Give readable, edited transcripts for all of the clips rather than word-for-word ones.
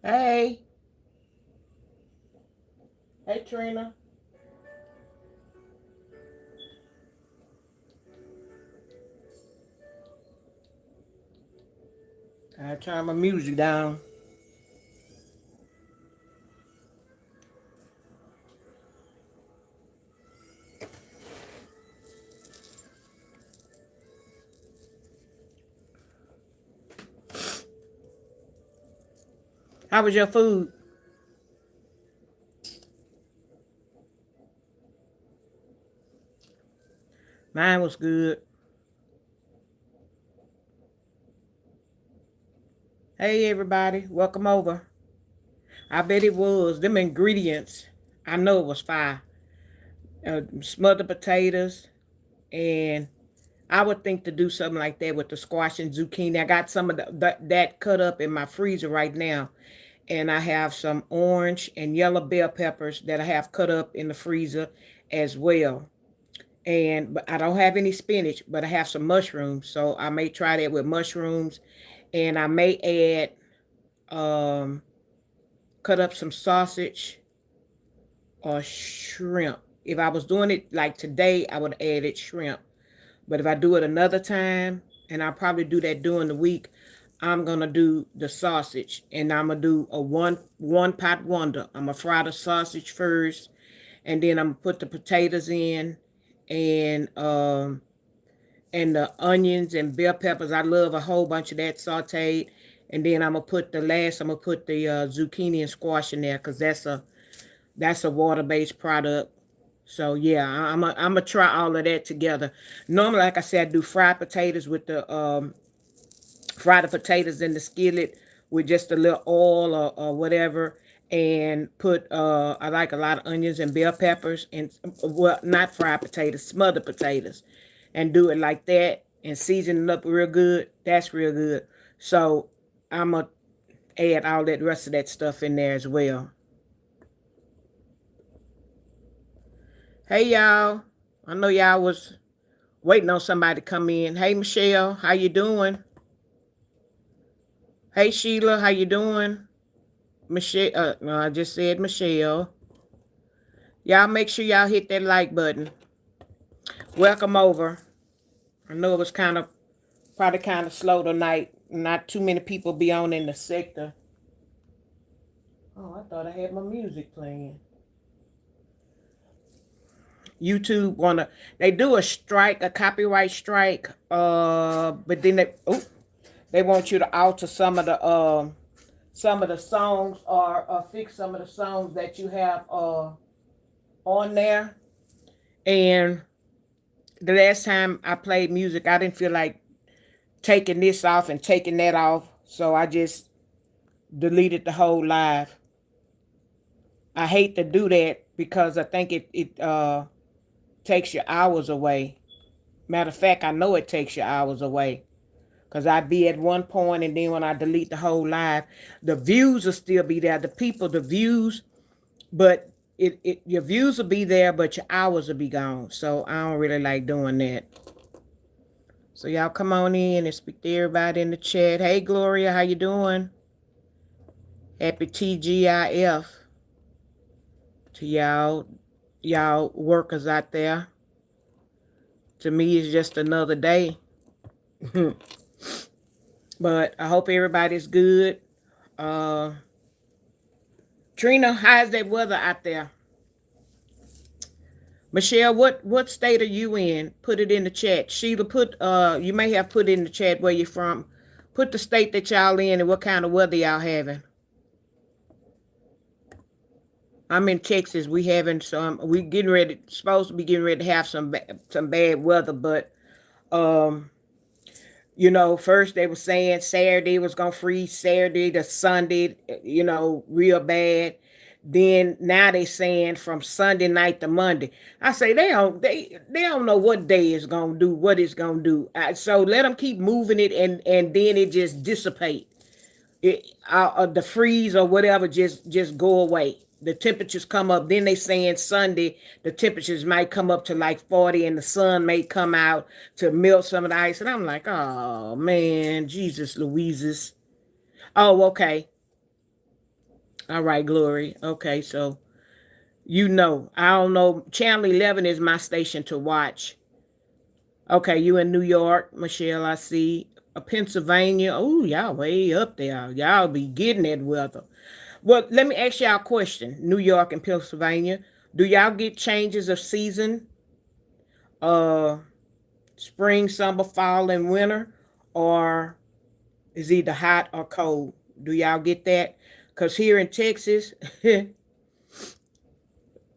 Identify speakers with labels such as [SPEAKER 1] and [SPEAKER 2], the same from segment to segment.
[SPEAKER 1] Hey. Hey, Trina. I turn my music down. How was your food? Mine was good. Hey, everybody. Welcome over. I bet it was. Them ingredients, I know it was fire. Smothered potatoes, and I would think to do something like that with the squash and zucchini. I got some of that cut up in my freezer right now. And I have some orange and yellow bell peppers that I have cut up in the freezer as well. And but I don't have any spinach, but I have some mushrooms, so I may try that with mushrooms, and I may add cut up some sausage or shrimp. If I was doing it like today, I would add it shrimp. But if I do it another time, and I'll probably do that during the week, I'm gonna do the sausage, and I'm gonna do a one pot wonder. I'm gonna fry the sausage first, and then I'm gonna put the potatoes in, and the onions and bell peppers. I love a whole bunch of that sauteed. And then I'm gonna put the zucchini and squash in there because that's a water-based product. So yeah, I'm gonna try all of that together. Normally, like I said, I do fried potatoes with the fry the potatoes in the skillet with just a little oil or whatever, and put I like a lot of onions and bell peppers, and well, not fried potatoes, smothered potatoes, and do it like that and season it up real good. That's real good. So I'm gonna add all that rest of that stuff in there as well. Hey y'all, I know y'all was waiting on somebody to come in. Hey Michelle, how you doing? Hey Sheila, how you doing? Michelle, no, I just said Michelle. Y'all make sure y'all hit that like button. Welcome over. I know it was probably kind of slow tonight. Not too many people be on in the sector. Oh, I thought I had my music playing. YouTube they do a strike, a copyright strike. But then they want you to alter some of the songs, or fix some of the songs that you have on there. And the last time I played music, I didn't feel like taking this off and taking that off, so I just deleted the whole live. I hate to do that because I think it takes your hours away. Matter of fact, I know it takes your hours away because I'd be at one point, and then when I delete the whole live, the views will still be there. The views, but your views will be there, but your hours will be gone. So I don't really like doing that. So y'all come on in and speak to everybody in the chat. Hey Gloria, how you doing? Happy TGIF to y'all workers out there. To me, it's just another day. But I hope everybody's good. Uh, Trina, how's that weather out there? Michelle, what state are you in? Put it in the chat. Sheila, you may have put in the chat where you're from. Put the state that y'all in and what kind of weather y'all having. I'm in Texas. We having we getting ready, supposed to be getting ready to have some bad weather, but um, first they were saying Saturday was gonna freeze, Saturday to Sunday, real bad. Then now they saying from Sunday night to Monday. I say they don't know what day is gonna do, what it's gonna do. So let them keep moving it, and then it just dissipate. The freeze or whatever just go away. The temperatures come up. Then they saying Sunday the temperatures might come up to like 40, and the sun may come out to melt some of the ice. And I'm like, oh man, Jesus Louises. Oh, okay. All right, Glory. Okay, so I don't know. Channel 11 is my station to watch. Okay, you in New York, Michelle, I see. Pennsylvania. Oh, y'all way up there. Y'all be getting that weather. Well, let me ask y'all a question. New York and Pennsylvania. Do y'all get changes of season? Uh Spring, summer, fall, and winter? Or is either hot or cold? Do y'all get that? Cause here in Texas,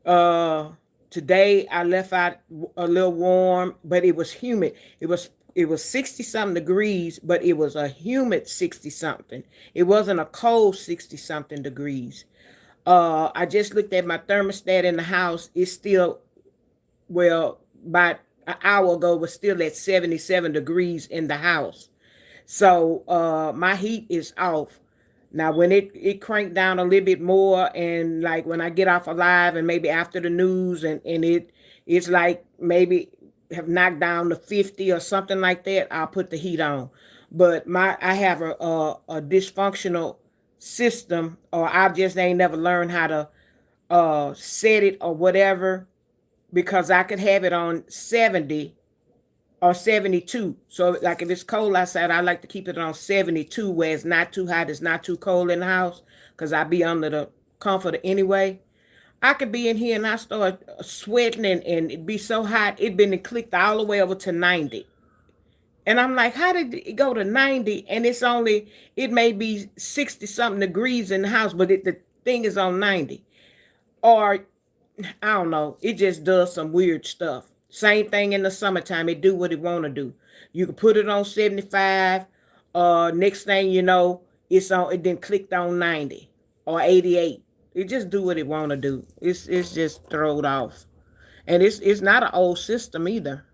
[SPEAKER 1] Uh, today I left out a little warm, but it was humid. It was 60 something degrees, but it was a humid 60 something. It wasn't a cold 60 something degrees. I just looked at my thermostat in the house. It's still, well, about an hour ago was still at 77 degrees in the house. So my heat is off. Now when it cranked down a little bit more, and like when I get off alive and maybe after the news, and it's like maybe have knocked down to 50 or something like that, I'll put the heat on. But I have a dysfunctional system, or I just ain't never learned how to set it or whatever, because I could have it on 70 or 72. So like if it's cold outside, I like to keep it on 72 where it's not too hot, it's not too cold in the house, because I be under the comforter anyway. I could be in here and I start sweating, and it be so hot, it been clicked all the way over to 90. And I'm like, how did it go to 90? And it may be 60 something degrees in the house, but the thing is on 90. Or I don't know. It just does some weird stuff. Same thing in the summertime. It do what it want to do. You can put it on 75. Next thing you know, it then clicked on 90 or 88. It just do what it want to do. It's just throwed off. And it's not an old system either.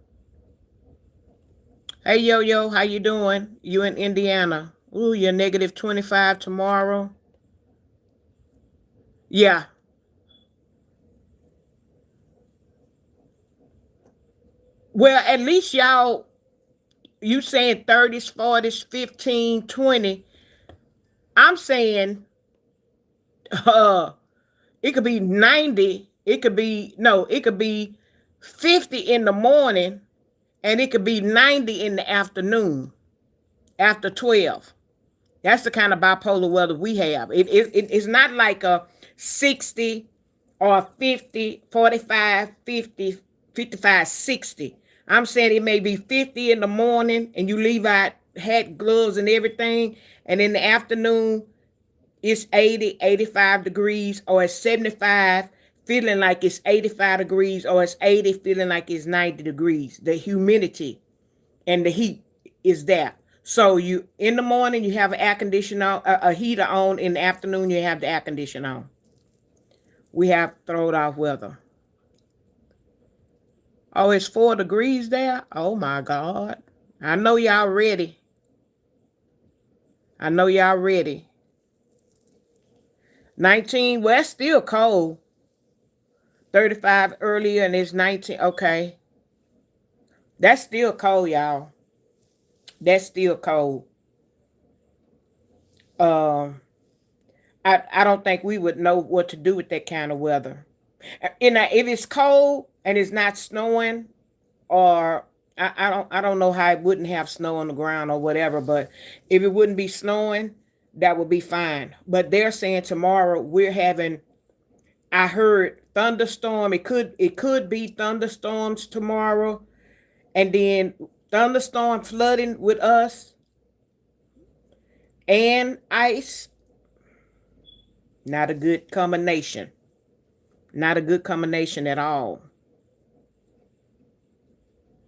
[SPEAKER 1] Hey yo yo, how you doing? You in Indiana? Ooh, you're negative 25 tomorrow. Yeah. Well, at least y'all, you saying 30s, 40s, 15, 20. I'm saying uh it could be 90. It could be no, it could be 50 in the morning, and it could be 90 in the afternoon after 12. That's the kind of bipolar weather we have. It's not like a 60 or 50, 45, 50, 55, 60. I'm saying it may be 50 in the morning and you leave out hat, gloves, and everything. And in the afternoon, it's 80, 85 degrees, or it's 75, feeling like it's 85 degrees, or it's 80, feeling like it's 90 degrees. The humidity and the heat is there. So you in the morning you have an air conditioner, a heater on. In the afternoon you have the air conditioner on. We have throwed off weather. Oh, it's 4 degrees there. Oh my God! I know y'all ready. I know y'all ready. 19. Well, it's still cold. 35 earlier, and it's 19. Okay, that's still cold, y'all. That's still cold. Um, I don't think we would know what to do with that kind of weather. And if it's cold and it's not snowing, or I don't know how it wouldn't have snow on the ground or whatever, but if it wouldn't be snowing, that would be fine. But they're saying tomorrow we're having, I heard thunderstorm. It could be thunderstorms tomorrow, and then thunderstorm flooding with us and ice. Not a good combination. Not a good combination at all.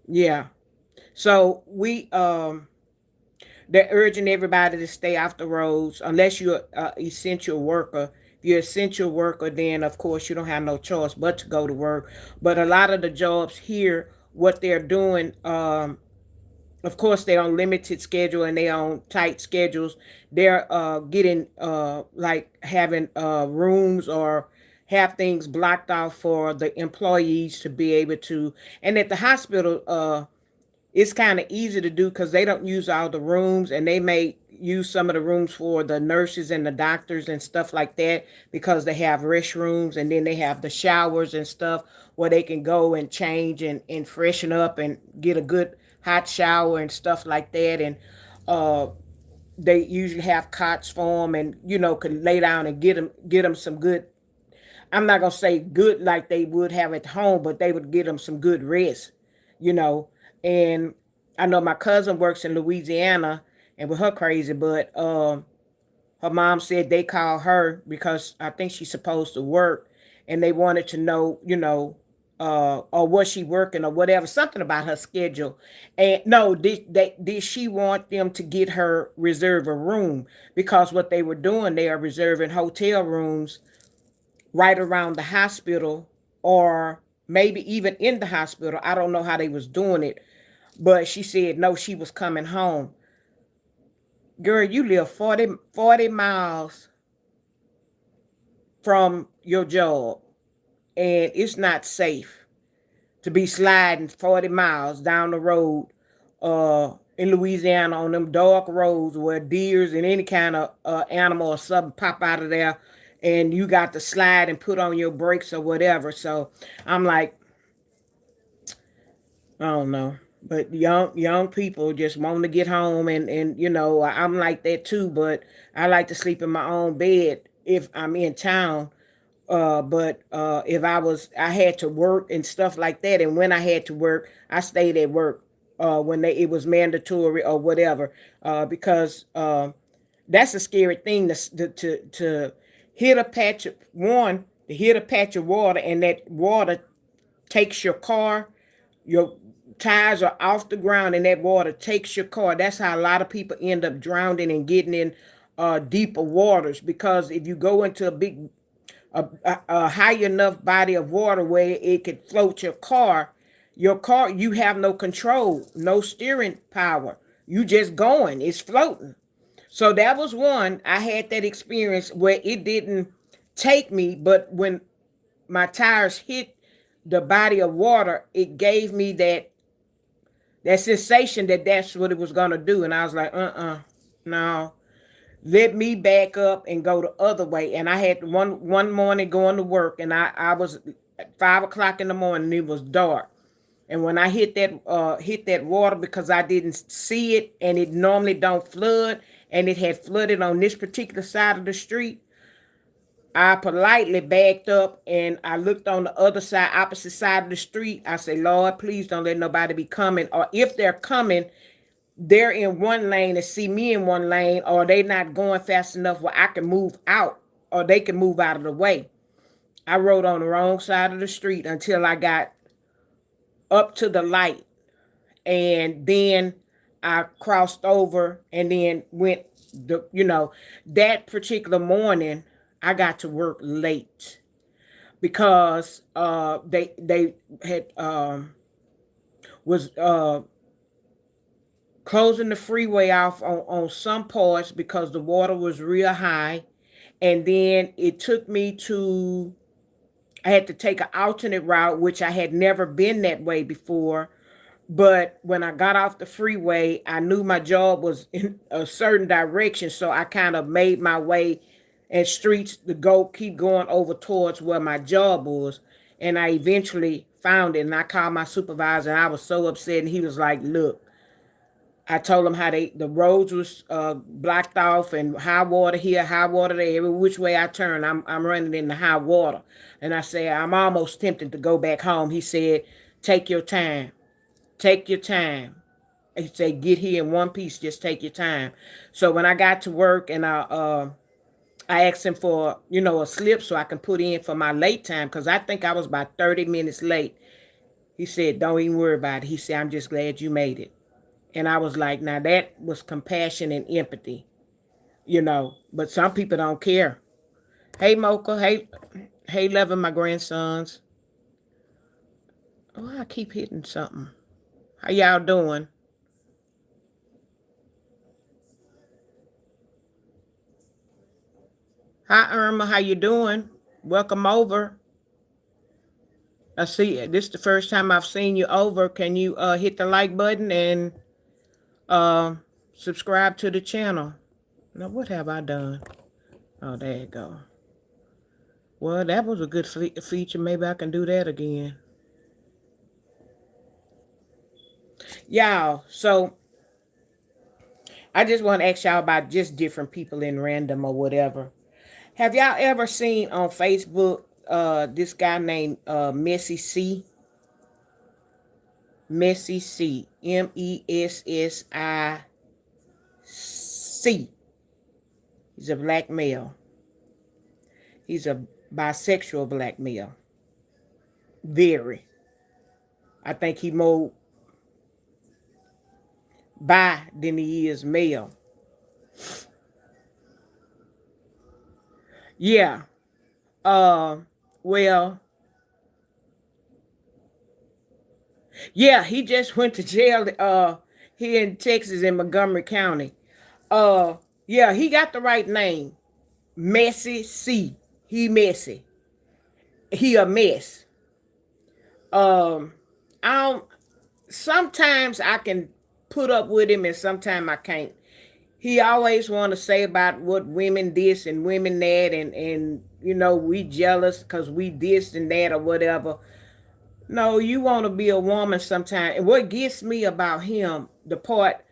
[SPEAKER 1] Yeah. So they're urging everybody to stay off the roads unless you're an essential worker. If you're an essential worker, then of course you don't have no choice but to go to work. But a lot of the jobs here, what they're doing, of course they're on limited schedule and they're on tight schedules. They're getting like having rooms or have things blocked off for the employees to be able to. And at the hospital, it's kind of easy to do because they don't use all the rooms, and they may use some of the rooms for the nurses and the doctors and stuff like that, because they have restrooms, and then they have the showers and stuff where they can go and change and freshen up and get a good hot shower and stuff like that. And uh, they usually have cots for them, and can lay down and get them some good. I'm not gonna say good like they would have at home, but they would get them some good rest, you know. And I know my cousin works in Louisiana, and with her crazy, but her mom said they called her because I think she's supposed to work, and they wanted to know, or was she working or whatever, something about her schedule. And no, did she want them to get her reserve a room, because what they were doing, they are reserving hotel rooms right around the hospital, or maybe even in the hospital. I don't know how they was doing it, but she said no, she was coming home. Girl, you live 40 miles from your job, and it's not safe to be sliding 40 miles down the road in Louisiana on them dark roads where deers and any kind of animal or something pop out of there, and you got to slide and put on your brakes or whatever. So I'm like, I don't know. But young people just want to get home, and I'm like that too, but I like to sleep in my own bed if I'm in town. But if I had to work and stuff like that, and when I had to work, I stayed at work when it was mandatory or whatever, because that's a scary thing to hit a patch of one, to hit a patch of water, and that water takes your car, your tires are off the ground, and that water takes your car. That's how a lot of people end up drowning and getting in deeper waters, because if you go into a high enough body of water where it could float your car, you have no control, no steering power. You just going, it's floating. So that was one. I had that experience where it didn't take me, but when my tires hit the body of water, it gave me that sensation that that's what it was gonna do, and I was like, no, let me back up and go the other way. And I had one morning going to work, and I was at 5 o'clock in the morning. It was dark, and when I hit that water, because I didn't see it, and it normally don't flood, and it had flooded on this particular side of the street. I politely backed up, and I looked on the other side, opposite side of the street. I said, Lord, please don't let nobody be coming. Or if they're coming, they're in one lane and see me in one lane, or they not going fast enough where I can move out, or they can move out of the way. I rode on the wrong side of the street until I got up to the light, and then I crossed over and then went that particular morning I got to work late, because they had was closing the freeway off on some parts because the water was real high. And then it took me to, I had to take an alternate route, which I had never been that way before. But when I got off the freeway, I knew my job was in a certain direction. So I kind of made my way and streets to keep going over towards where my job was. And I eventually found it, and I called my supervisor, and I was so upset. And he was like, look, I told them how the roads was blocked off, and high water here, high water there. Every which way I turn, I'm running into high water. And I said, I'm almost tempted to go back home. He said, take your time. Take your time. He said, get here in one piece. Just take your time. So when I got to work, and I asked him for a slip so I can put in for my late time, because I think I was about 30 minutes late. He said, don't even worry about it. He said, I'm just glad you made it. And I was like, now that was compassion and empathy. But some people don't care. Hey, Mocha. Hey, loving my grandsons. Oh, I keep hitting something. How y'all doing? Hi, Irma. How you doing? Welcome over. I see this is the first time I've seen you over. Can you hit the like button and uh, subscribe to the channel? Now, what have I done? Oh, there you go. Well, that was a good feature. Maybe I can do that again. Y'all, so I just want to ask y'all about just different people in random or whatever. Have y'all ever seen on Facebook this guy named Messy C? Messy C. Messy. He's a black male. He's a bisexual black male. Very. I think he more bi than he is male. Yeah. Uh well, yeah, he just went to jail here in Texas in Montgomery County. Uh yeah, he got the right name. Messy C. He messy. He a mess. Um I don't sometimes I can put up with him and sometimes I can't. He always want to say about what women this and women that and we jealous because we this and that or whatever. No, you want to be a woman sometime. And what gets me about him, the part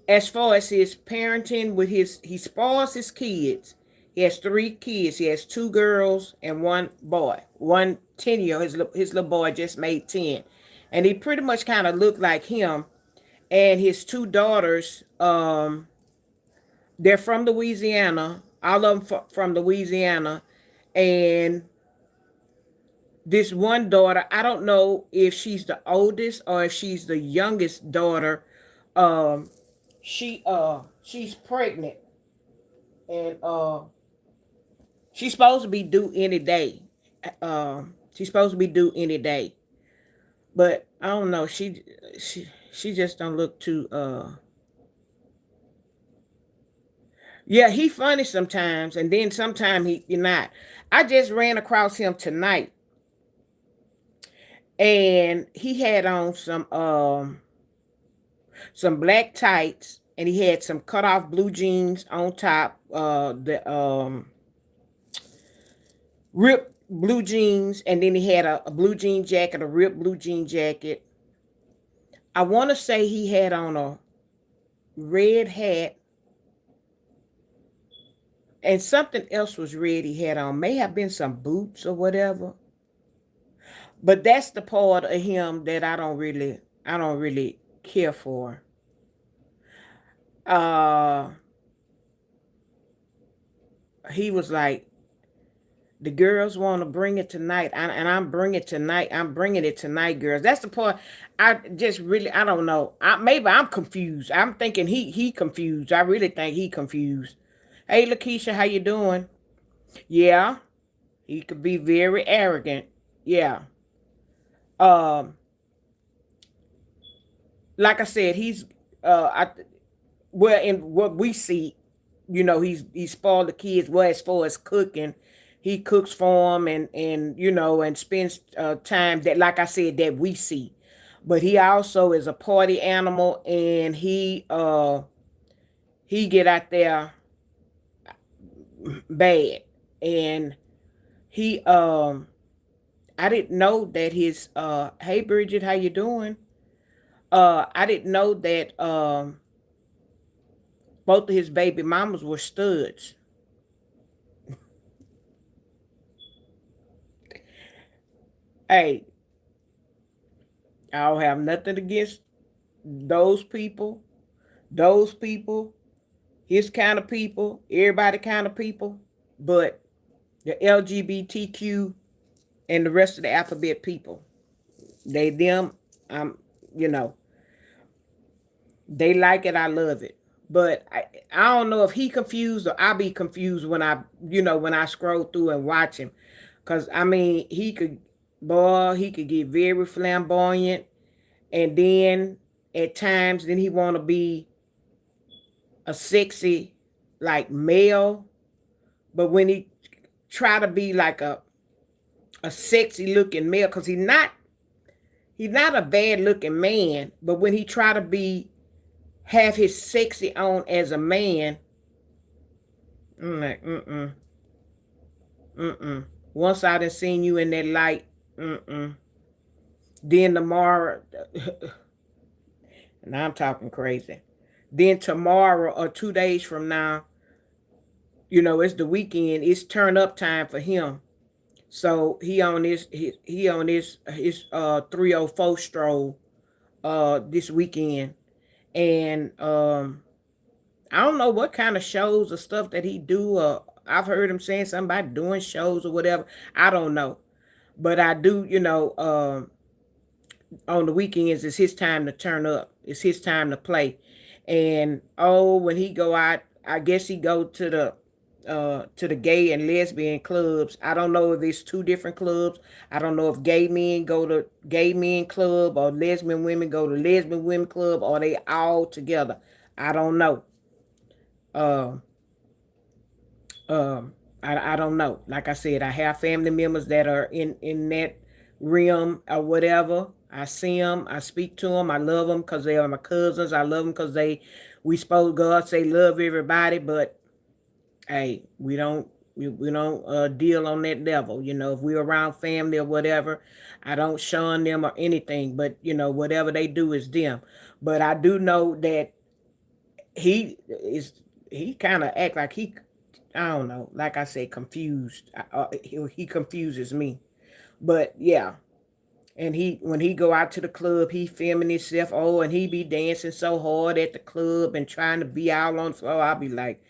[SPEAKER 1] as far as his parenting with he spoils his kids. He has 3 kids. He has 2 girls and 1 boy. 1 10-year. His little boy just made 10. And he pretty much kind of looked like him. And his 2 daughters, they're from Louisiana. All of them from Louisiana. And this one daughter, I don't know if she's the oldest or if she's the youngest daughter. Um, she's pregnant and she's supposed to be due any day. She's supposed to be due any day. But I don't know. She just don't look too yeah, he funny sometimes and then sometimes he not. I just ran across him tonight and he had on some black tights and he had some cut off blue jeans on top, the ripped blue jeans, and then he had a blue jean jacket, a ripped blue jean jacket. I want to say he had on a red hat and something else was red he had on. May have been some boots or whatever. But that's the part of him that I don't really care for. Uh he was like, the girls want to bring it tonight, and I'm bringing it tonight. I'm bringing it tonight, girls. That's the part. I just really, I don't know. Maybe I'm confused. I'm thinking he confused. I really think he confused. Hey, Lakeisha, how you doing? Yeah, he could be very arrogant. Yeah. Um, like I said, he's I well in what we see, he spoiled the kids. Well, as far as cooking, he cooks for them and spends time that, like I said, that we see. But he also is a party animal, and he get out there bad, and he I didn't know that his hey Bridget, how you doing? I didn't know that both of his baby mamas were studs. Hey, I don't have nothing against those people, those people, his kind of people, everybody kind of people, but the LGBTQ and the rest of the alphabet people, they them, um, you know, they like it, I love it. But I don't know if he confused or I be confused when I scroll through and watch him. Cause I mean he could get very flamboyant and then at times then he wanna be a sexy like male. But when he try to be like a sexy looking male, because he's not a bad looking man, but when he try to be have his sexy on as a man. I'm like, mm. Once I done seen you in that light, mm. Then tomorrow, now I'm talking crazy. Then tomorrow or 2 days from now, it's the weekend. It's turn up time for him. So he on his 304 stroll this weekend, and I don't know what kind of shows or stuff that he do. I've heard him saying something about doing shows or whatever. I don't know, but I do. On the weekends it's his time to turn up. It's his time to play, and when he go out, I guess he go to the gay and lesbian clubs. I don't know if it's two different clubs. I don't know if gay men go to gay men club or lesbian women go to lesbian women club, or they all together. I don't know. Uh, I don't know. Like I said, I have family members that are in that realm or whatever. I see them, I speak to them, I love them because they are my cousins. I love them because we spoke God say love everybody, but hey, we don't deal on that level. If we're around family or whatever, I don't shun them or anything. But whatever they do is them. But I do know that he is he kind of act like I don't know, like I said, confused. He confuses me. But yeah, and he when he go out to the club, he filming himself. Oh, and he be dancing so hard at the club and trying to be out on the floor. I'll be like,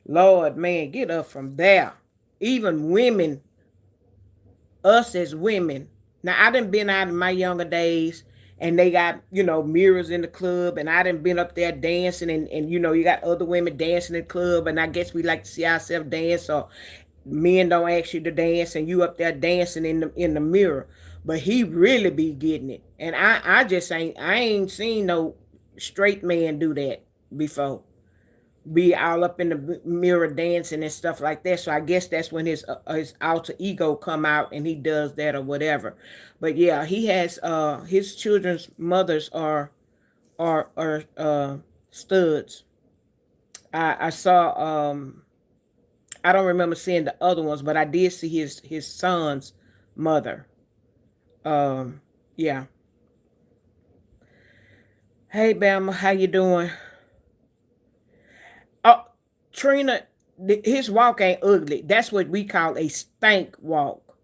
[SPEAKER 1] Lord, man, get up from there. Even women, us as women. Now, I done been out in my younger days and they got, mirrors in the club, and I done been up there dancing, and you got other women dancing in the club, and I guess we like to see ourselves dance, or men don't ask you to dance and you up there dancing in the mirror. But he really be getting it. And I ain't seen no straight man do that before, be all up in the mirror dancing and stuff like that. So I guess that's when his alter ego come out and he does that or whatever. But yeah, he has his children's mothers are studs. I saw I don't remember seeing the other ones, but I did see his son's mother. Um yeah. Hey Bama, how you doing? Oh, Trina, his walk ain't ugly. That's what we call a stank walk.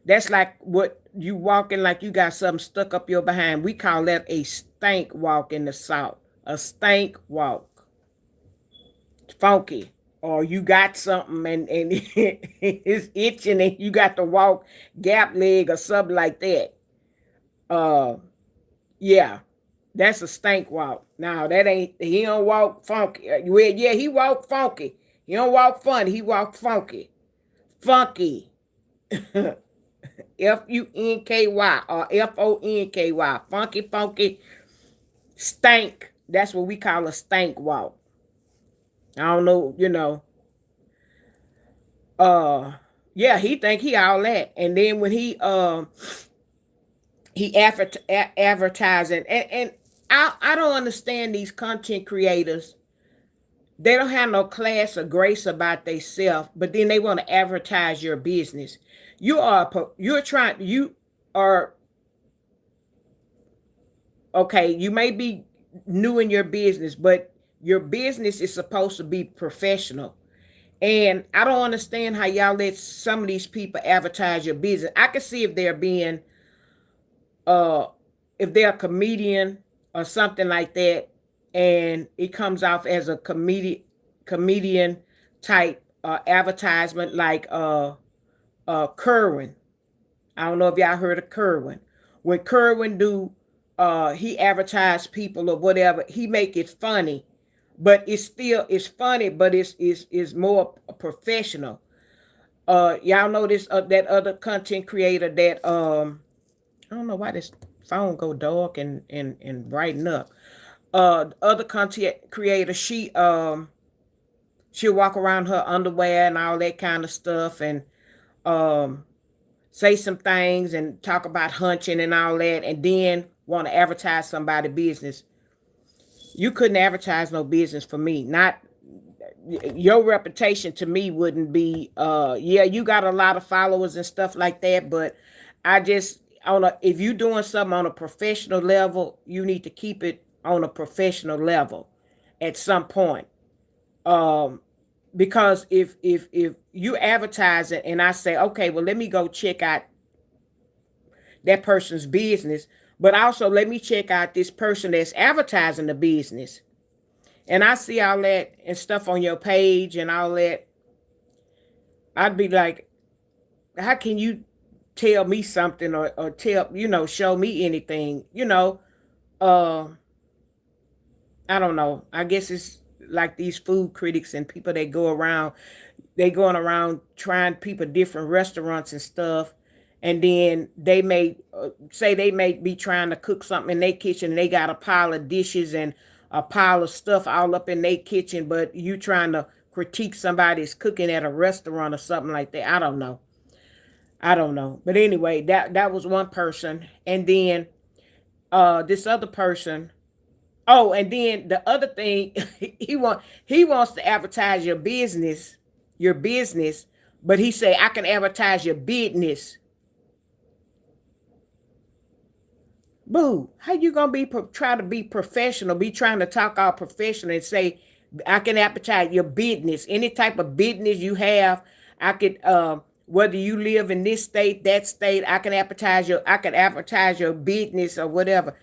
[SPEAKER 1] That's like what you walking like you got something stuck up your behind. We call that a stank walk in the South. A stank walk. Funky. Or you got something and it's itching and you got to walk gap leg or something like that. Uh yeah. That's a stank walk. Now that ain't he don't walk funky. Well, yeah, he walk funky. He don't walk funny. He walk funky. Funky. Funky or Fonky. Funky, funky, stank. That's what we call a stank walk. I don't know. Uh, yeah, he think he all that, and then when he advertising, and I don't understand these content creators. They don't have no class or grace about themselves, but then they want to advertise your business. You are okay. You may be new in your business, but your business is supposed to be professional. And I don't understand how y'all let some of these people advertise your business. I can see uh if they're a comedian or something like that, and it comes off as a comedian type advertisement, like Kerwin. I don't know if y'all heard of Kerwin. When Kerwin do he advertise people or whatever, he make it funny, but it's funny, but it's more professional. Y'all know this that other content creator that I don't know why this phone go dark and brighten up. Other content creator, she'll walk around her underwear and all that kind of stuff, and um say some things and talk about hunching and all that, and then want to advertise somebody's business. You couldn't advertise no business for me. Not your reputation to me wouldn't be yeah, you got a lot of followers and stuff like that, but I just on a if you doing something on a professional level, you need to keep it on a professional level at some point. Um because if you advertise it and I say, okay, well let me go check out that person's business, but also let me check out this person that's advertising the business. And I see all that and stuff on your page and all that, I'd be like, how can you tell me something or tell, show me anything, uh I don't know. I guess it's like these food critics and people that go around, they going around trying people different restaurants and stuff, and then they may say they may be trying to cook something in their kitchen and they got a pile of dishes and a pile of stuff all up in their kitchen, but you trying to critique somebody's cooking at a restaurant or something like that. I don't know, but anyway, that was one person. And then this other person. Oh, and then the other thing, he wants to advertise your business, but he say I can advertise your business. Boo! How you gonna try to be professional? Be trying to talk all professional and say I can advertise your business, any type of business you have. I could, whether you live in this state, that state, I can advertise your business or whatever.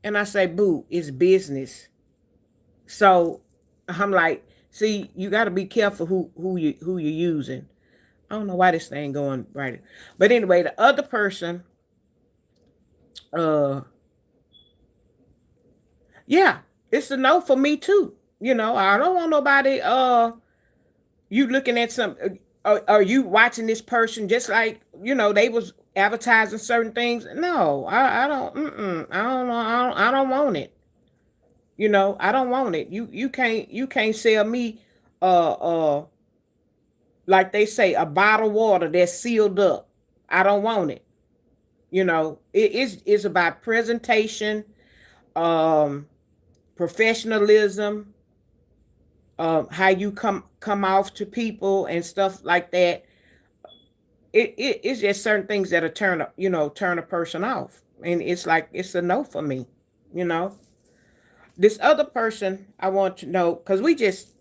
[SPEAKER 1] And I say, boo, it's business. So I'm like, see, you got to be careful who you're using. I don't know why this thing going right, but anyway, the other person, uh, yeah, it's a no for me too. I don't want nobody. You looking at some? Are you watching this person just like they was advertising certain things? No, I don't. I don't know. I don't want it. I don't want it. You can't sell me uh uh like they say, a bottle of water that's sealed up. I don't want it. It's about presentation, um, professionalism, how you come off to people and stuff like that. It's just certain things that'll turn a person off, and it's like it's a no for me. You know, this other person I want to know because we just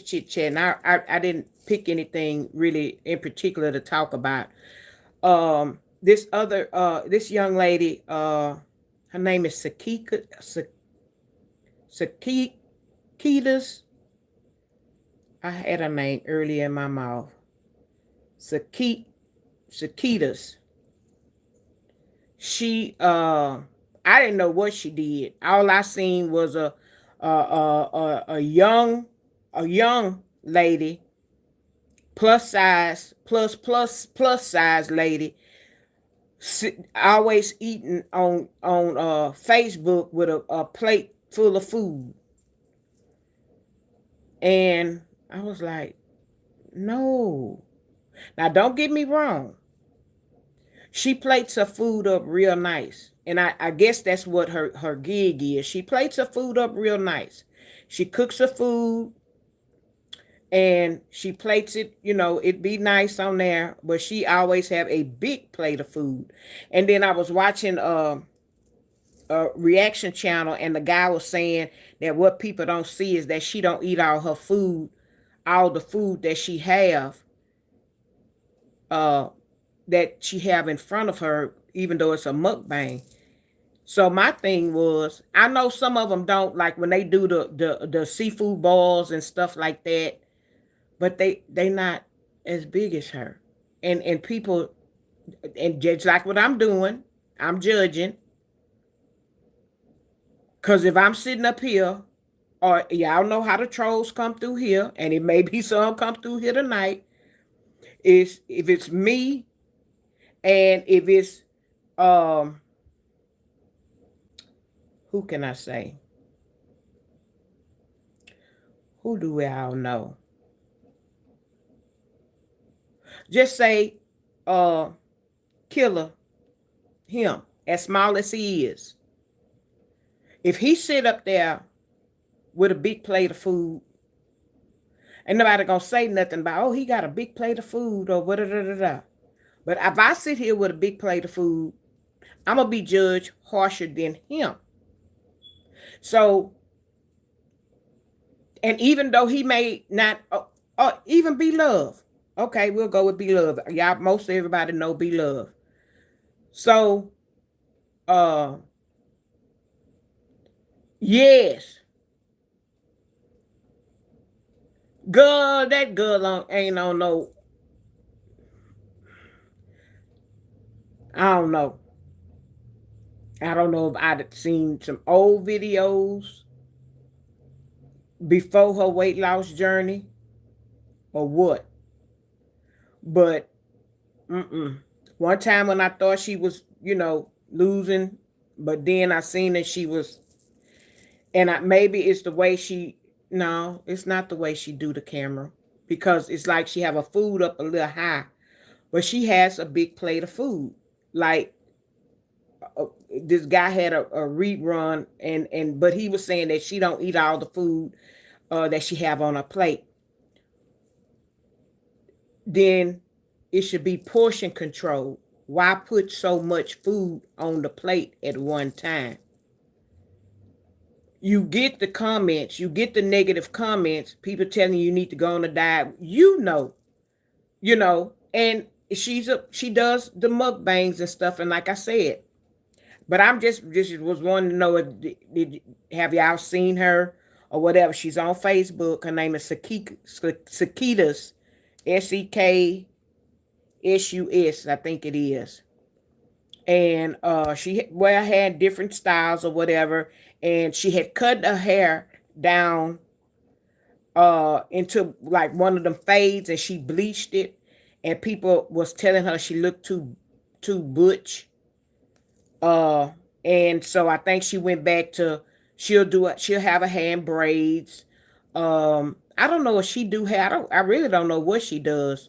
[SPEAKER 1] chit chatting. I didn't pick anything really in particular to talk about. This young lady, her name is Sakitas. I had her name earlier in my mouth. Sakit Sakitas. She I didn't know what she did. All I seen was a young lady, plus size, plus size lady, always eating on Facebook with a plate full of food. And I was like, no. Now don't get me wrong. She plates her food up real nice. And I guess that's what her gig is. She plates her food up real nice. She cooks her food and she plates it, it be nice on there, but she always have a big plate of food. And then I was watching a reaction channel and the guy was saying that what people don't see is that she don't eat all her food, all the food uh that she have in front of her, even though it's a mukbang. So my thing was, I know some of them don't like when they do the seafood balls and stuff like that, but they not as big as her. And people, and just like what I'm doing, I'm judging. Cause if I'm sitting up here, or y'all know how the trolls come through here, and it may be some come through here tonight. Is if it's me, and if it's um who can I say? Who do we all know? Just say uh Killer, him, as small as he is. If he sit up there with a big plate of food. Ain't nobody gonna say nothing about, oh, he got a big plate of food or what da da da da. But if I sit here with a big plate of food, I'm gonna be judged harsher than him. So, and even though he may not even be loved, okay, we'll go with be loved. Y'all, most everybody know be loved. So, uh, yes, girl, that girl ain't on no. I don't know. I don't know if I'd seen some old videos before her weight loss journey or what. But one time when I thought she was, losing, but then I seen that she was, and maybe it's the way she. No, it's not the way she do the camera because it's like she have a food up a little high, but she has a big plate of food. Like this guy had a rerun, and but he was saying that she don't eat all the food that she have on her plate. Then it should be portion control. Why put so much food on the plate at one time? You get the comments, you get the negative comments, people telling you need to go on a diet. And she does the mukbangs and stuff. And like I said, but I'm just was wanting to know if have y'all seen her or whatever? She's on Facebook. Her name is Sekitas, SEKSUS, I think it is. And she had different styles or whatever, and she had cut her hair down into like one of them fades, and she bleached it, and people was telling her she looked too butch. And so I think she went back to she'll have her hand braids. I don't know if she do hair. I really don't know what she does.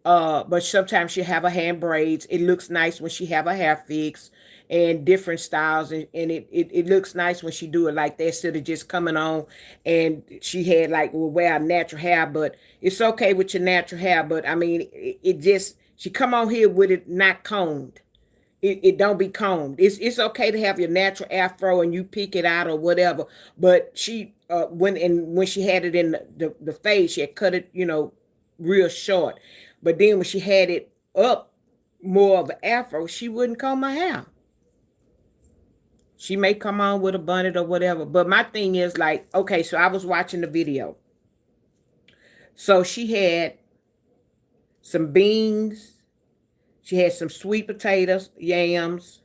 [SPEAKER 1] But sometimes she have her hand braids. It looks nice when she have her hair fixed and different styles, and it looks nice when she do it like that instead of just coming on and she had like will wear natural hair. But it's okay with your natural hair, but I mean it just she come on here with it not combed. It don't be combed. It's okay to have your natural afro and you pick it out or whatever. But she when she had it in the fade, she had cut it, real short. But then when she had it up more of an afro, she wouldn't comb her hair. She may come on with a bonnet or whatever. But my thing is like, okay, so I was watching the video. So she had some beans. She had some sweet potatoes, yams.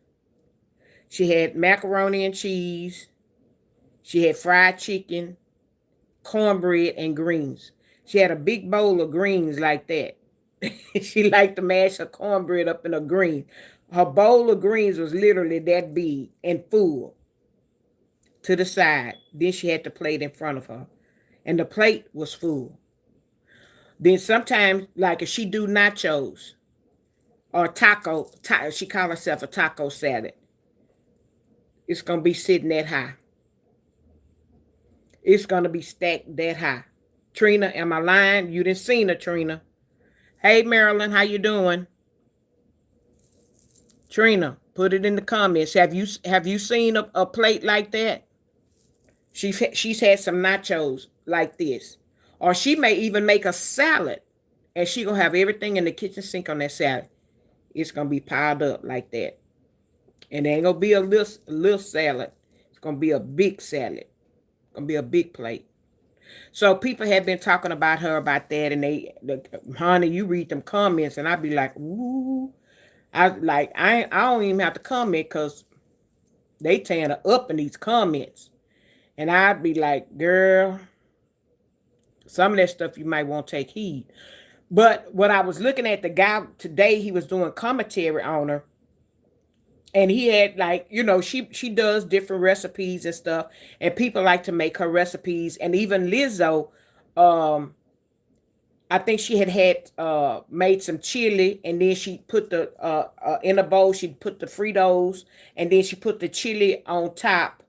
[SPEAKER 1] She had macaroni and cheese. She had fried chicken, cornbread, and greens. She had a big bowl of greens like that. She liked to mash her cornbread up in a green. Her bowl of greens was literally that big and full to the side. Then she had the plate in front of her. And the plate was full. Then sometimes, like if she do nachos or she call herself a taco salad. It's going to be sitting that high. It's going to be stacked that high. Trina, am I lying? You didn't see her, Trina. Hey, Marilyn, how you doing? Trina, put it in the comments. Have you seen a plate like that? She's had some nachos like this. Or she may even make a salad. And she going to have everything in the kitchen sink on that salad. It's going to be piled up like that. And it ain't going to be a little salad. It's going to be a big salad. It's going to be a big plate. So people have been talking about her about that, and honey, you read them comments, and I be like, ooh, I don't even have to comment because they tearing her up in these comments, and I'd be like, girl, some of that stuff you might want to take heed. But what I was looking at, the guy today, he was doing commentary on her. And he had like, she does different recipes and stuff. And people like to make her recipes. And even Lizzo, I think she had made some chili. And then she put in a bowl, she put the Fritos. And then she put the chili on top.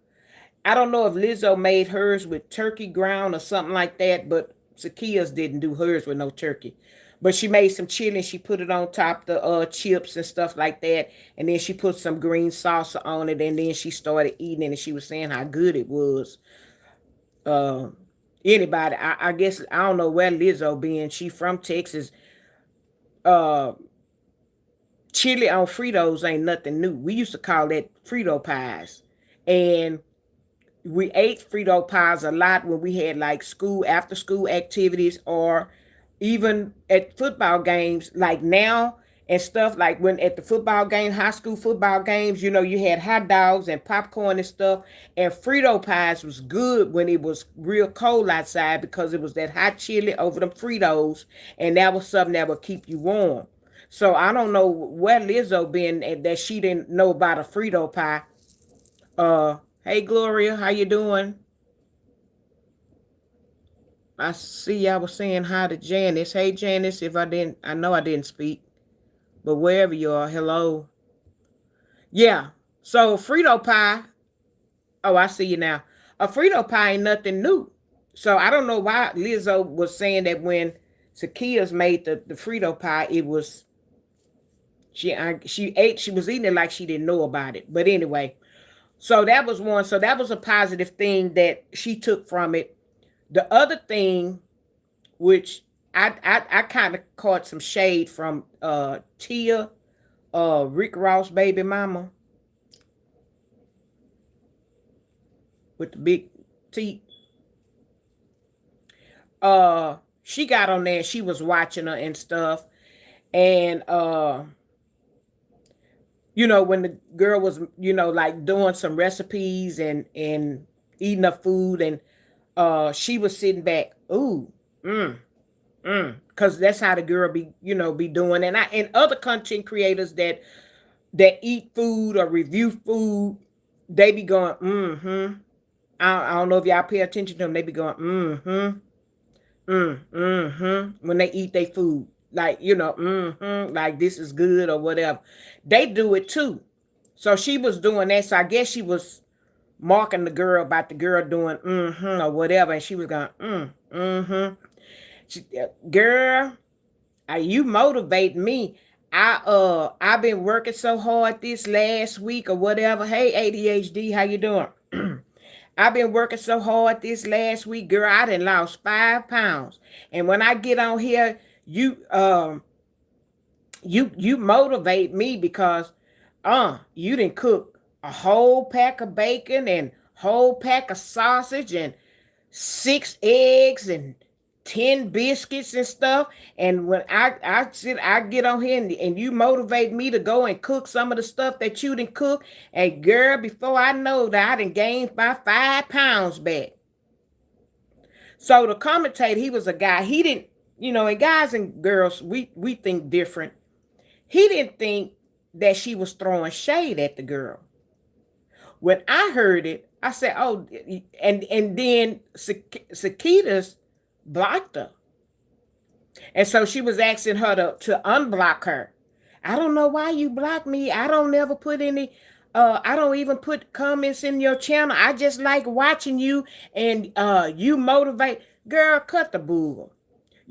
[SPEAKER 1] I don't know if Lizzo made hers with turkey ground or something like that, but Sakia's didn't do hers with no turkey. But she made some chili and she put it on top the chips and stuff like that. And then she put some green salsa on it and then she started eating it and she was saying how good it was. Uh Anybody, I guess I don't know where Lizzo being. She from Texas. Uh Chili on Fritos ain't nothing new. We used to call that Frito pies. And we ate Frito pies a lot when we had like school after school activities or even at football games like now and stuff like when at the football game, high school football games, you had hot dogs and popcorn and stuff, and Frito pies was good when it was real cold outside because it was that hot chili over them Fritos, and that was something that would keep you warm. So I don't know where Lizzo been and that she didn't know about a Frito pie. Hey Gloria, how you doing? I see I was saying hi to Janice. Hey Janice, if I didn't, I know I didn't speak, but wherever you are, hello. Yeah. So Frito pie. Oh, I see you now. A Frito pie ain't nothing new. So I don't know why Lizzo was saying that when Sakia's made the Frito pie, it was she was eating it like she didn't know about it. But anyway, so that was one. So that was a positive thing that she took from it. The other thing, which I kind of caught some shade from Tia, Rick Ross baby mama with the big teeth. She got on there and she was watching her and stuff. And when the girl was, like doing some recipes and eating her food and she was sitting back, ooh, mm, because that's how the girl be doing. And other content creators that eat food or review food, they be going, mm-hmm. I don't know if y'all pay attention to them. They be going, mm-hmm, when they eat their food. Like, like this is good or whatever. They do it too. So she was doing that. So I guess she was marking the girl about the girl doing or whatever. And she was going, girl, you motivate me. I've been working so hard this last week or whatever. Hey ADHD, how you doing? I've been working so hard this last week, girl. I done lost 5 pounds. And when I get on here, you motivate me because you didn't cook a whole pack of bacon and whole pack of sausage and 6 eggs and 10 biscuits and stuff. And when I get on here and you motivate me to go and cook some of the stuff that you didn't cook. And girl, before I know that, I done gained my 5 pounds back. So the commentator, he was a guy, he didn't, and guys and girls, we think different. He didn't think that she was throwing shade at the girl. When I heard it, I said, "Oh," and then Sakitas blocked her, and so she was asking her to unblock her. I don't know why you blocked me. I don't never put any. I don't even put comments in your channel. I just like watching you, and you motivate. Girl, cut the bull.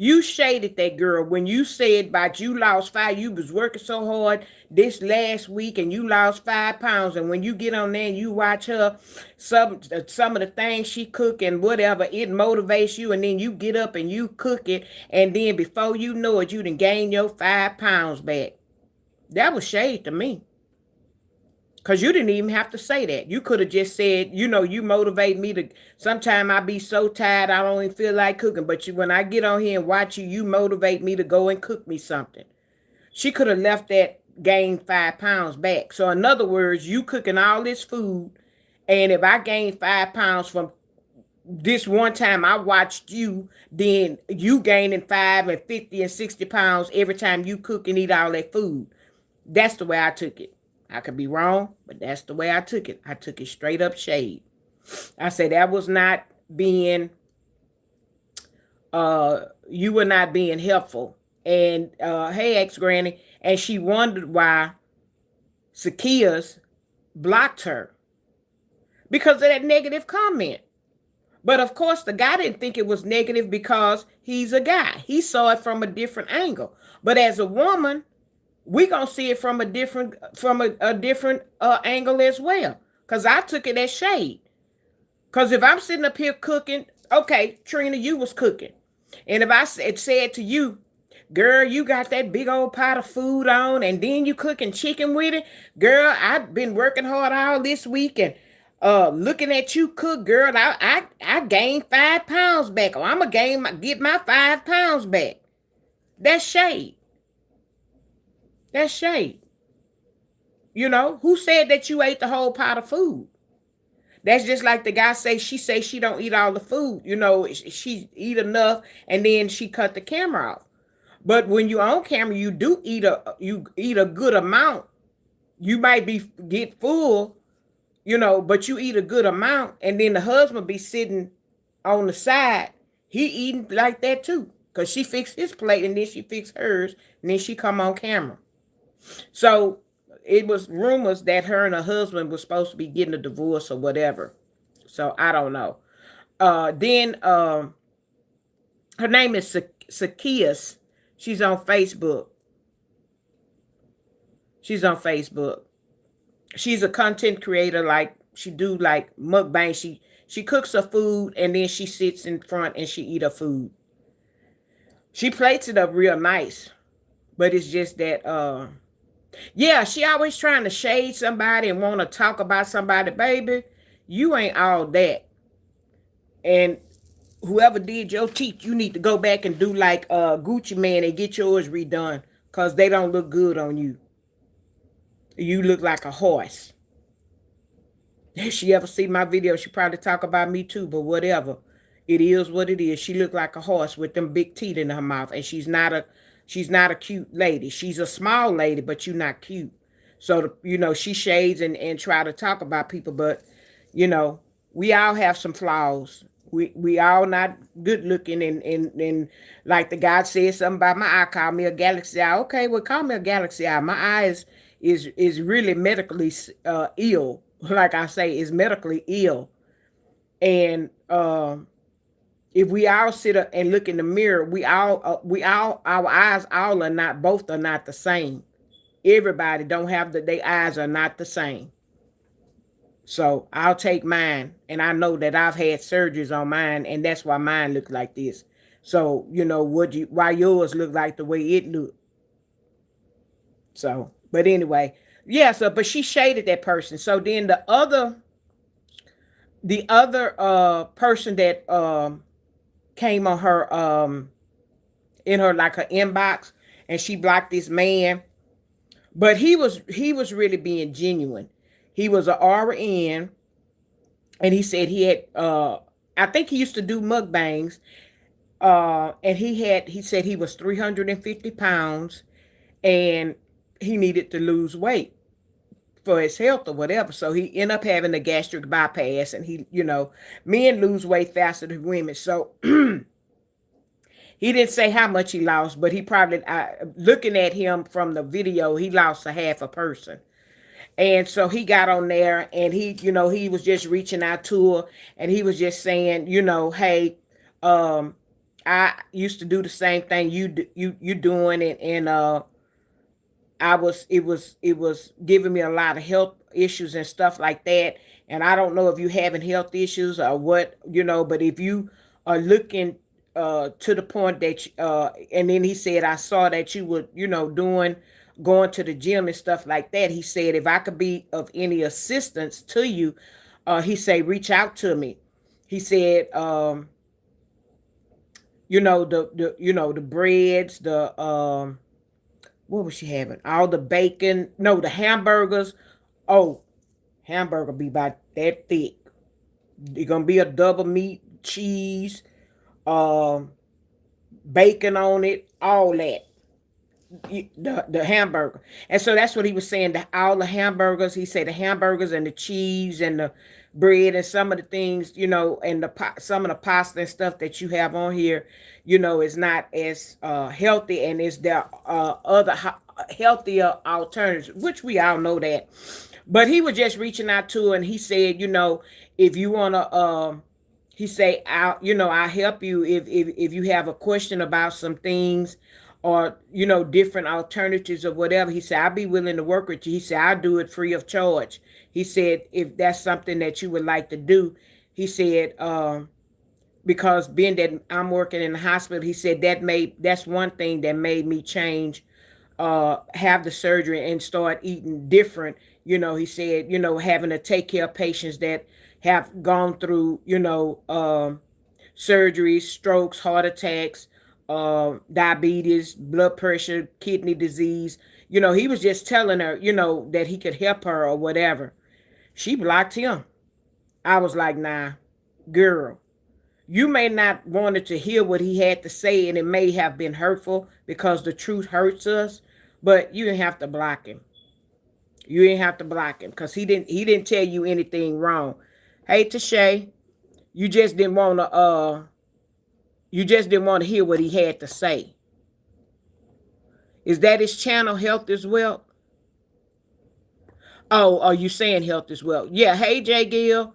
[SPEAKER 1] You shaded that girl when you said about you lost 5. You was working so hard this last week and you lost 5 pounds. And when you get on there and you watch her, some of the things she cook and whatever, it motivates you. And then you get up and you cook it. And then before you know it, you done gain your 5 pounds back. That was shade to me. Because you didn't even have to say that. You could have just said, you motivate me to, sometime I be so tired, I don't even feel like cooking. But when I get on here and watch you, you motivate me to go and cook me something. She could have left that gained 5 pounds back. So in other words, you cooking all this food. And if I gained 5 pounds from this one time I watched you, then you gaining 5 and 50 and 60 pounds every time you cook and eat all that food. That's the way I took it. I could be wrong, but that's the way I took it. I took it straight up shade. I said that was not being, you were not being helpful. And hey, ex-granny, and she wondered why Sakia's blocked her. because of that negative comment. But of course, the guy didn't think it was negative because he's a guy. He saw it from a different angle. But as a woman, we gonna see it from a different angle as well. Cause I took it as shade. Cause if I'm sitting up here cooking, okay, Trina, you was cooking, and if I said to you, girl, you got that big old pot of food on, and then you cooking chicken with it, girl, I've been working hard all this week, and looking at you cook, girl, I gained 5 pounds back, or I'm gonna get my 5 pounds back. That's shade. That's shade. You know, who said that you ate the whole pot of food? That's just like the guy say she don't eat all the food. You know, she eat enough and then she cut the camera off. But when you on camera, you eat a good amount. You might be get full, you know, but you eat a good amount, and then the husband be sitting on the side. He eating like that too, cause she fixed his plate and then she fixed hers, and then she come on camera. So it was rumors that her and her husband was supposed to be getting a divorce or whatever. So I don't know. Then her name is Zacchaeus. She's on Facebook. She's on Facebook. She's a content creator. Like she do like mukbang. She cooks her food and then she sits in front and she eat her food. She plates it up real nice, but it's just that yeah, she always trying to shade somebody and want to talk about somebody, baby. You ain't all that. And whoever did your teeth, you need to go back and do like Gucci Man and get yours redone, because they don't look good on you. You look like a horse. If she ever see my video, she probably talk about me too, but whatever. It is what it is. She look like a horse with them big teeth in her mouth, and she's not a cute lady. She's a small lady, but you're not cute. So you know, she shades and try to talk about people, but you know, we all have some flaws. We all not good looking, and like the guy said something about my eye, call me a galaxy eye. Okay, well, call me a galaxy eye. My eyes is really medically ill. Like I say, is medically ill. And if we all sit up and look in the mirror, we all our eyes all are not, both are not the same. Everybody don't have their eyes are not the same. So I'll take mine, and I know that I've had surgeries on mine, and that's why mine look like this. So you know why yours look like the way it look. So, but anyway, yeah. So, but she shaded that person. So then the other person that came on her in her like her inbox, and she blocked this man, but he was really being genuine. He was a RN, and he said he had I think he used to do mukbangs, and he said he was 350 pounds, and he needed to lose weight for his health or whatever. So he ended up having a gastric bypass, and men lose weight faster than women. So he didn't say how much he lost, but he probably, looking at him from the video, he lost a half a person. And so he got on there, and he was just reaching out to her, and he was just saying, hey, I used to do the same thing you doing, and it was giving me a lot of health issues and stuff like that. And I don't know if you having health issues or what, but if you are looking to the point that and then he said, I saw that you were, doing going to the gym and stuff like that. He said, if I could be of any assistance to you, he said, reach out to me. He said, the breads, the what was she having? All the bacon, no, the hamburgers. Oh, hamburger be about that thick. It's gonna be a double meat, cheese, bacon on it, all that. The hamburger. And so that's what he was saying, that all the hamburgers, he said the hamburgers and the cheese and the bread and some of the things, and some of the pasta and stuff that you have on here, is not as healthy, and is there other healthier alternatives, which we all know that. But he was just reaching out to her, and he said, if you wanna, he say, I'll help you if you have a question about some things, or different alternatives or whatever. He said, I'll be willing to work with you. He said, I'll do it free of charge. He said, if that's something that you would like to do, he said, because being that I'm working in the hospital, he said that's one thing that made me change, have the surgery and start eating different. He said, having to take care of patients that have gone through, surgeries, strokes, heart attacks, diabetes, blood pressure, kidney disease. He was just telling her, that he could help her or whatever. She blocked him. I was like, nah, girl, you may not wanted to hear what he had to say, and it may have been hurtful because the truth hurts us, but you didn't have to block him. You didn't have to block him because he didn't tell you anything wrong. Hey, Tashay, you just didn't want to hear what he had to say. Is that his channel, Health is Wealth? Oh, are you saying Health is Wealth? Yeah. Hey, J. Gill.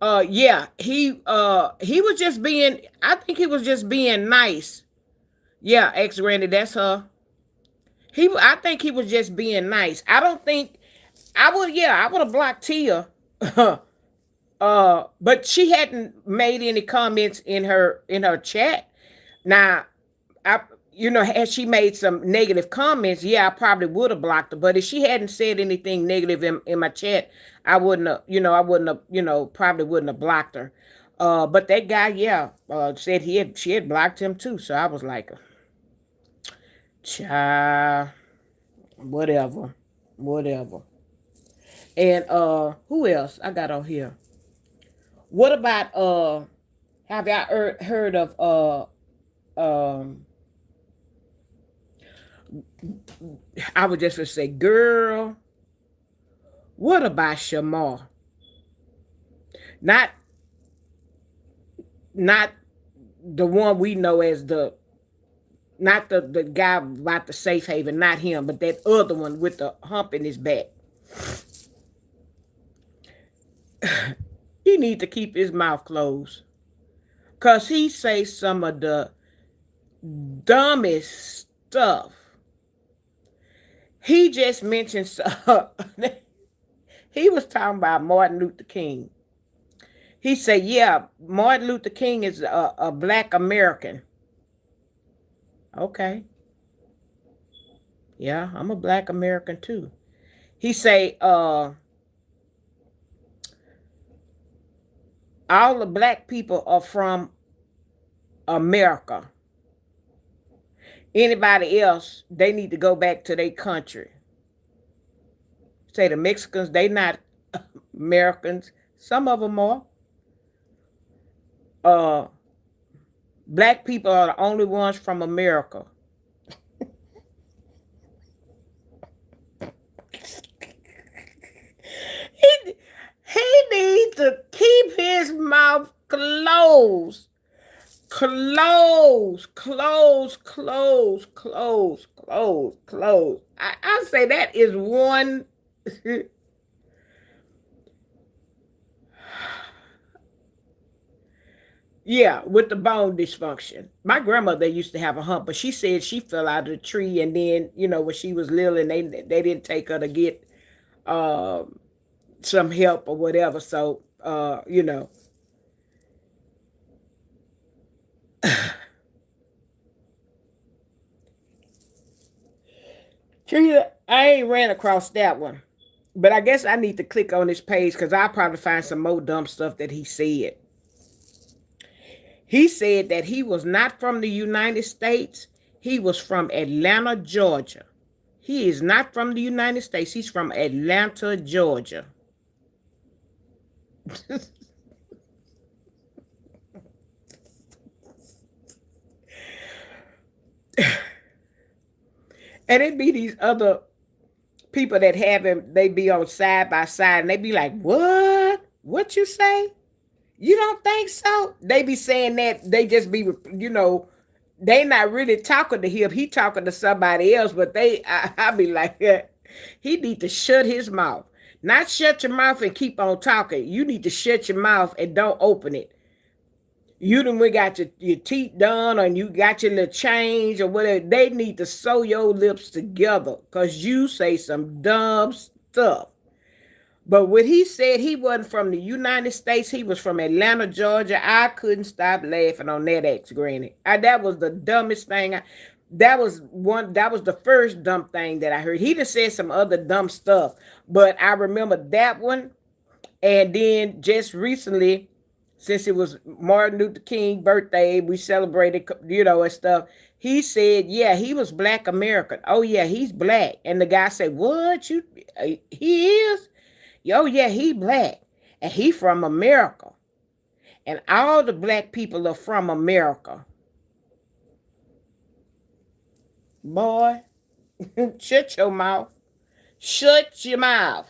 [SPEAKER 1] Yeah, he was just being. I think he was just being nice. Yeah, ex Randy, that's her. I think he was just being nice. I don't think I would. Yeah, I would have blocked Tia. But she hadn't made any comments in her chat. Now, I had she made some negative comments, yeah, I probably would have blocked her. But if she hadn't said anything negative in my chat, I wouldn't have, probably wouldn't have blocked her. But that guy, yeah, said she had blocked him too. So I was like, child, whatever, whatever. And who else I got on here? What about have y'all heard of I would just say, girl, what about Shamar? Not not the one we know as not the guy about the safe haven, not him, but that other one with the hump in his back. He need to keep his mouth closed. Cause he say some of the dumbest stuff. He just mentioned he was talking about Martin Luther King. He said, yeah, Martin Luther King is a black American. Okay. Yeah, I'm a black American too. He say, all the black people are from America. Anybody else, they need to go back to their country. Say the Mexicans, they not Americans. Some of them are. Black people are the only ones from America. he needs to keep his mouth closed. Close. I say that is one. Yeah, with the bone dysfunction. My grandmother used to have a hump, but she said she fell out of the tree, and then when she was little, and they didn't take her to get some help or whatever. So Trina, I ain't ran across that one. But I guess I need to click on his page because I'll probably find some more dumb stuff that he said. He said that he was not from the United States. He was from Atlanta, Georgia. He is not from the United States. He's from Atlanta, Georgia. And it be these other people that have him, they be on side by side, and they be like, what? What you say? You don't think so? They be saying that, they just be, they not really talking to him. He talking to somebody else, but I be like, he need to shut his mouth. Not shut your mouth and keep on talking. You need to shut your mouth and don't open it. You done we got your teeth done and you got your little change or whatever. They need to sew your lips together because you say some dumb stuff. But what he said, he wasn't from the United States. He was from Atlanta, Georgia. I couldn't stop laughing on that ex granny. That was the dumbest thing. That was one. That was the first dumb thing that I heard. He just said some other dumb stuff, but I remember that one. And then just recently, since it was Martin Luther King birthday, we celebrated, and stuff. He said, yeah, he was Black American. Oh yeah, he's black. And the guy said, what you? He is? Oh yeah, he black, and he from America, and all the black people are from America. Boy, shut your mouth. Shut your mouth.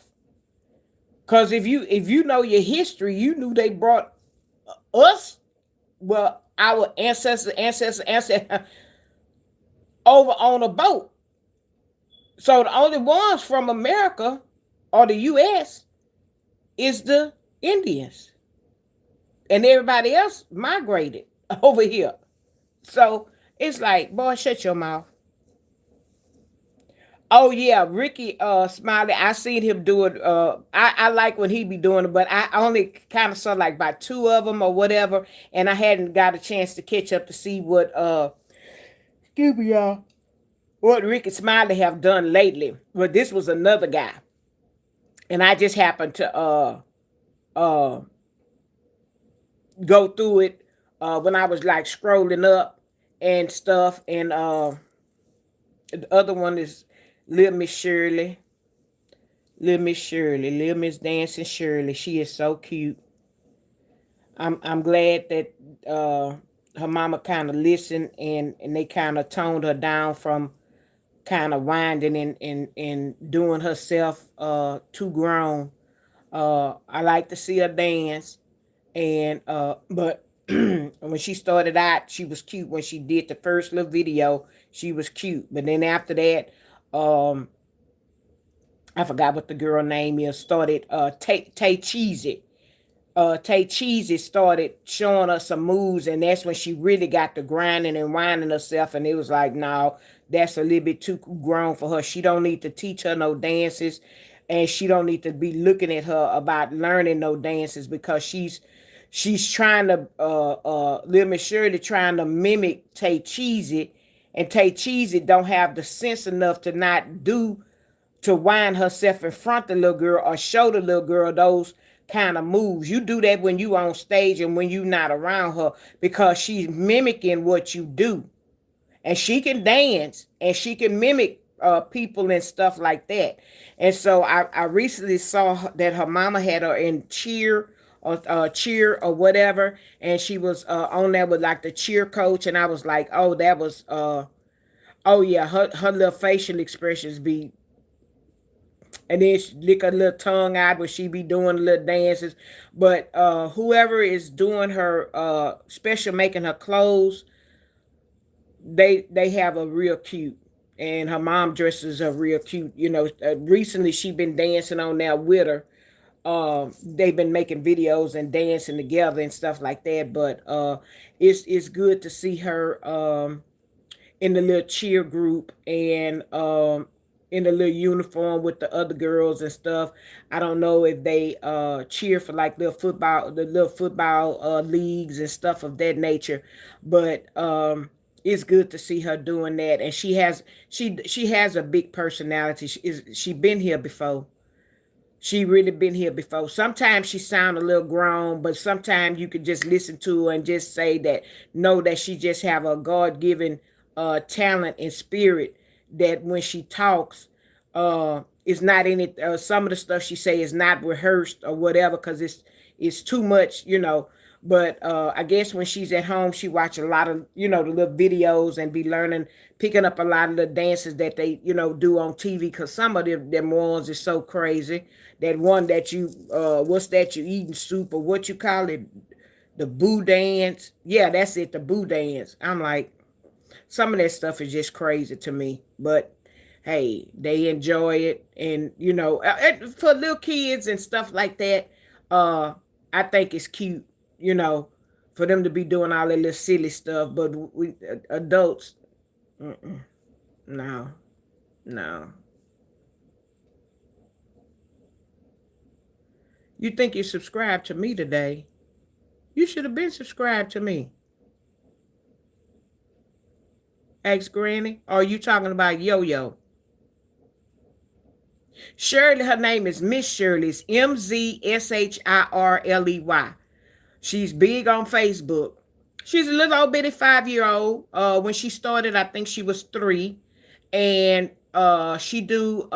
[SPEAKER 1] Cause if you know your history, you knew they brought us, well, our ancestors over on a boat. So the only ones from America or the U.S. is the Indians, and everybody else migrated over here. So it's like, boy, shut your mouth. Oh yeah, Ricky Smiley. I seen him do it. I like when he be doing it, but I only kind of saw like about two of them or whatever, and I hadn't got a chance to catch up to see what excuse me y'all, what Ricky Smiley have done lately. But this was another guy, and I just happened to uh go through it when I was like scrolling up and stuff, and the other one is Little Miss Shirley. Little Miss Dancing Shirley. She is so cute. I'm glad that her mama kind of listened and they kind of toned her down from kind of winding and doing herself too grown. I like to see her dance, and but when she started out, she was cute. When she did the first little video, she was cute. But then after that, um, I forgot what the girl name is. Started Tay Cheesy. Tay Cheesy started showing us some moves, and that's when she really got to grinding and winding herself. And it was like, no, that's a little bit too grown for her. She don't need to teach her no dances, and she don't need to be looking at her about learning no dances because she's trying to Little Miss Shirley trying to mimic Tay Cheesy, and Tay Cheesy don't have the sense enough to not do to wind herself in front of the little girl or show the little girl those kind of moves. You do that when you on stage and when you not around her because she's mimicking what you do. And she can dance and she can mimic people and stuff like that. And so I recently saw that her mama had her in cheer or whatever, and she was on there with like the cheer coach, and I was like, oh, that was oh yeah, her little facial expressions be, and then she lick her little tongue out when she be doing little dances. But whoever is doing her special making her clothes, they have a real cute, and her mom dresses her real cute. Recently she been dancing on there with her. They've been making videos and dancing together and stuff like that. But it's good to see her in the little cheer group, and in the little uniform with the other girls and stuff. I don't know if they cheer for like the little football leagues and stuff of that nature, but it's good to see her doing that. And she has a big personality. She been here before. She really been here before. Sometimes she sound a little grown, but sometimes you could just listen to her and just say that, know that she just have a God-given talent and spirit, that when she talks, it's not any some of the stuff she say is not rehearsed or whatever, because it's too much. But I guess when she's at home, she watch a lot of the little videos and be learning, picking up a lot of the dances that they do on TV. Because some of them ones is so crazy. That one that you what's that, you eating soup or what you call it, the boo dance. Yeah, that's it, the boo dance. I'm like, some of that stuff is just crazy to me. But hey, they enjoy it, and for little kids and stuff like that, uh, I think it's cute, you know, for them to be doing all that little silly stuff. But we adults, mm-mm, no, no. You think you subscribed to me today? You should have been subscribed to me. Ask Granny. Or are you talking about Yo Yo? Shirley, her name is Miss Shirley. It's Mzshirley. She's big on Facebook. She's a little old bitty 5 year old. When she started, I think she was 3, and she do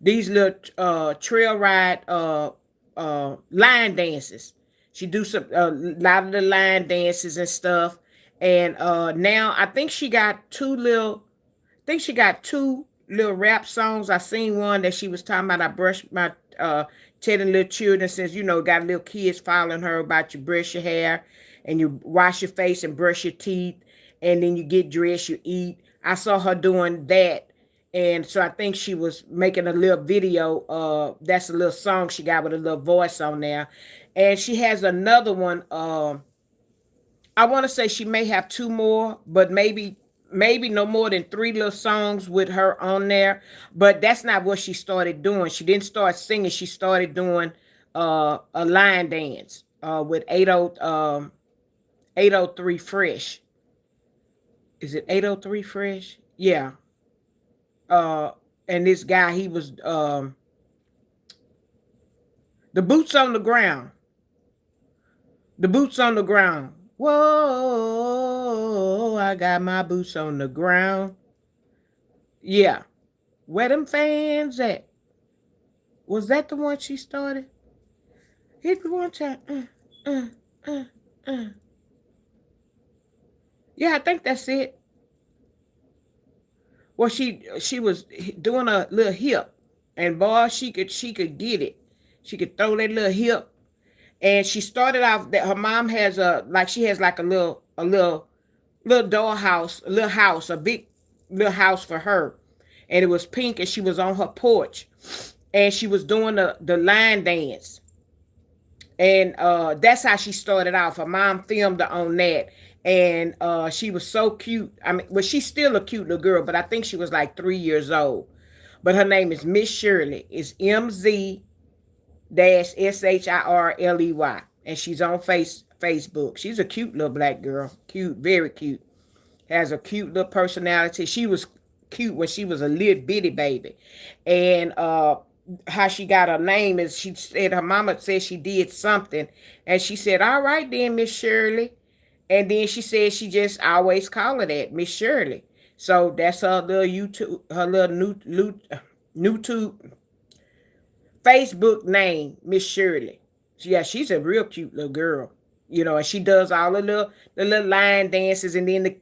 [SPEAKER 1] these little trail ride line dances. She do some a lot of the line dances and stuff. And now I think she got two little rap songs. I seen one that she was talking about. I brushed my telling little children, since got little kids following her, about you brush your hair and you wash your face and brush your teeth, and then you get dressed, you eat. I saw her doing that, and so I think she was making a little video. That's a little song she got with a little voice on there, and she has another one. I want to say she may have two more, but maybe no more than three little songs with her on there. But that's not what she started doing. She didn't start singing. She started doing a line dance with 803 Fresh. Is it 803 Fresh? Yeah. Uh and this guy, he was the boots on the ground. The boots on the ground. Whoa, I got my boots on the ground. Yeah. Where them fans at? Was that the one she started? Hit me one time. Uh, uh, uh. Yeah, I think that's it. Well, she was doing a little hip, and boy, she could get it. She could throw that little hip, and she started off that her mom has she has like a little dollhouse, a little house, a big little house for her, and it was pink, and she was on her porch, and she was doing the line dance, and that's how she started off. Her mom filmed her on that, and she was so cute. I mean, well, she's still a cute little girl, but I think she was like 3 years old. But her name is Miss Shirley. It's MZ-SHIRLEY, and she's on Facebook. She's a cute little black girl, cute, very cute. Has a cute little personality. She was cute when she was a little bitty baby, and how she got her name is, she said her mama said she did something, and she said, "All right then, Miss Shirley," and then she said she just always call her that, Miss Shirley. So that's her little YouTube, her little new to Facebook name, Miss Shirley. So yeah, she's a real cute little girl. And she does all the little line dances, and then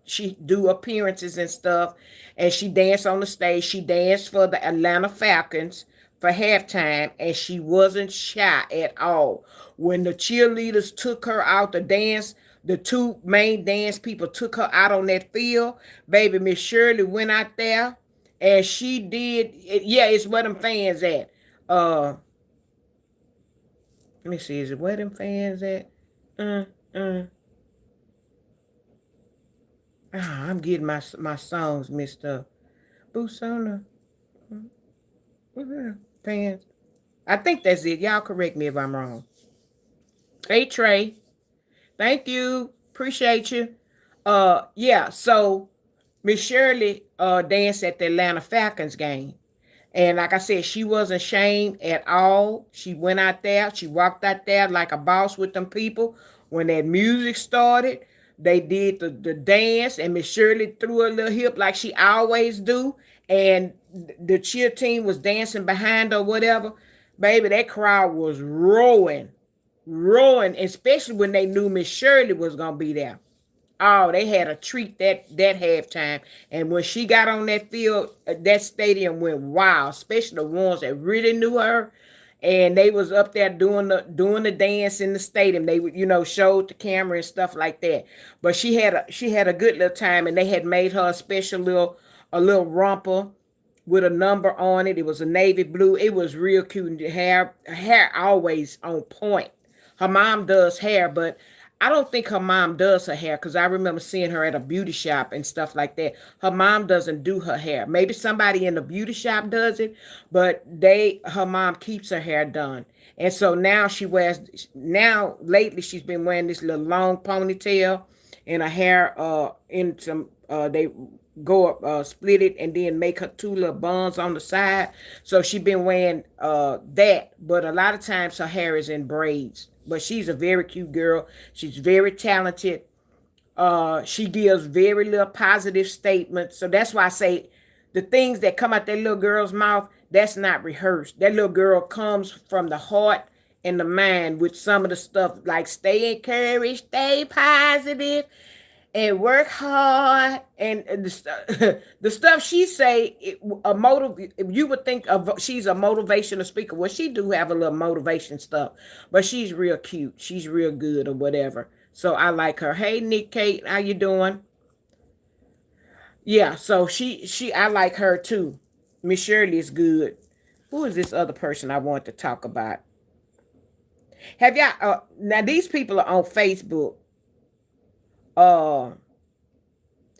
[SPEAKER 1] she do appearances and stuff, and she danced on the stage. She danced for the Atlanta Falcons for halftime, and she wasn't shy at all. When the cheerleaders took her out to dance, the two main dance people took her out on that field. Baby, Miss Shirley went out there, and she did. Yeah, it's where them fans at. Uh, Let me see. Is it where them fans at? Uh, uh. I'm getting my songs mixed up. Boots on the fans. I think that's it. Y'all correct me if I'm wrong. Hey Trey, thank you. Appreciate you. Yeah. So Miss Shirley danced at the Atlanta Falcons game. And like I said, she wasn't ashamed at all. She went out there. She walked out there like a boss with them people. When that music started, they did the dance, and Miss Shirley threw her little hip like she always do. And the cheer team was dancing behind her, whatever. Baby, that crowd was roaring, roaring, especially when they knew Miss Shirley was gonna be there. Oh, they had a treat that halftime. And when she got on that field, that stadium went wild, especially the ones that really knew her. And they was up there doing the dance in the stadium. They would, showed the camera and stuff like that. But she had a good little time, and they had made her a special little a little romper with a number on it. It was a navy blue. It was real cute. And the hair always on point. Her mom does hair, but I don't think her mom does her hair because I remember seeing her at a beauty shop and stuff like that. Her mom doesn't do her hair. Maybe somebody in the beauty shop does it, but her mom keeps her hair done. And so now now lately she's been wearing this little long ponytail and her hair in some they go up, split it, and then make her two little buns on the side. So she been wearing that, but a lot of times her hair is in braids. But she's a very cute girl. She's very talented. She gives very little positive statements. So that's why I say the things that come out that little girl's mouth, that's not rehearsed. That little girl comes from the heart and the mind with some of the stuff like stay encouraged, stay positive, and work hard. And the stuff she say, you would think of she's a motivational speaker. Well, she do have a little motivation stuff, but she's real cute. She's real good or whatever. So I like her. Hey, Nick Kate, how you doing? Yeah, so I like her too. Miss Shirley is good. Who is this other person I want to talk about? Have y'all now these people are on Facebook. Uh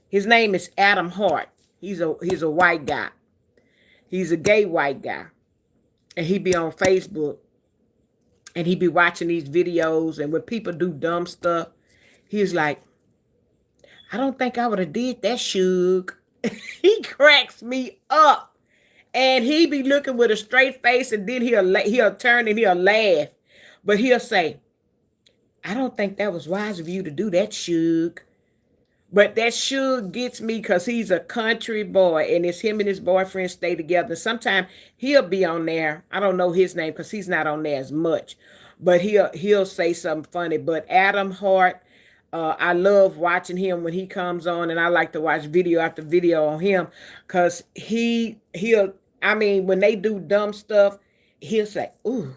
[SPEAKER 1] his name is Adam Hart. He's a white guy. He's a gay white guy. And he be on Facebook and he be watching these videos, and when people do dumb stuff, he's like, I don't think I would have did that, Suge. He cracks me up. And he be looking with a straight face, and then he'll turn and he'll laugh. But he'll say, I don't think that was wise of you to do that, Suge. But that sure gets me because he's a country boy, and it's him and his boyfriend stay together. Sometimes he'll be on there. I don't know his name because he's not on there as much, but he'll say something funny. But Adam Hart, I love watching him when he comes on, and I like to watch video after video on him because he'll. I mean, when they do dumb stuff, he'll say, "Ooh,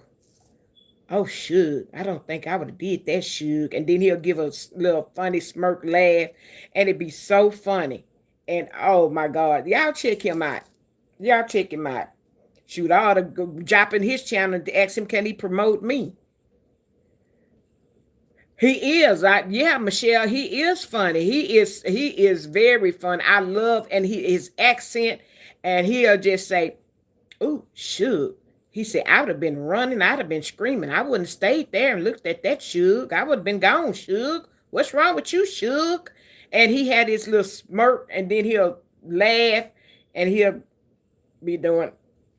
[SPEAKER 1] oh, Suge, I don't think I would have did that, Suge." And then he'll give a little funny smirk laugh, and it'd be so funny. And oh my God, y'all check him out. Y'all check him out. Shoot, I ought to go drop in his channel to ask him, can he promote me? He is. Yeah, Michelle, he is funny. He is very fun. I love and his accent, and he'll just say, "Ooh, Suge." He said, I would have been running. I'd have been screaming. I wouldn't have stayed there and looked at that, Suge. I would have been gone, Suge. What's wrong with you, Suge? And he had his little smirk, and then he'll laugh, and he'll be doing,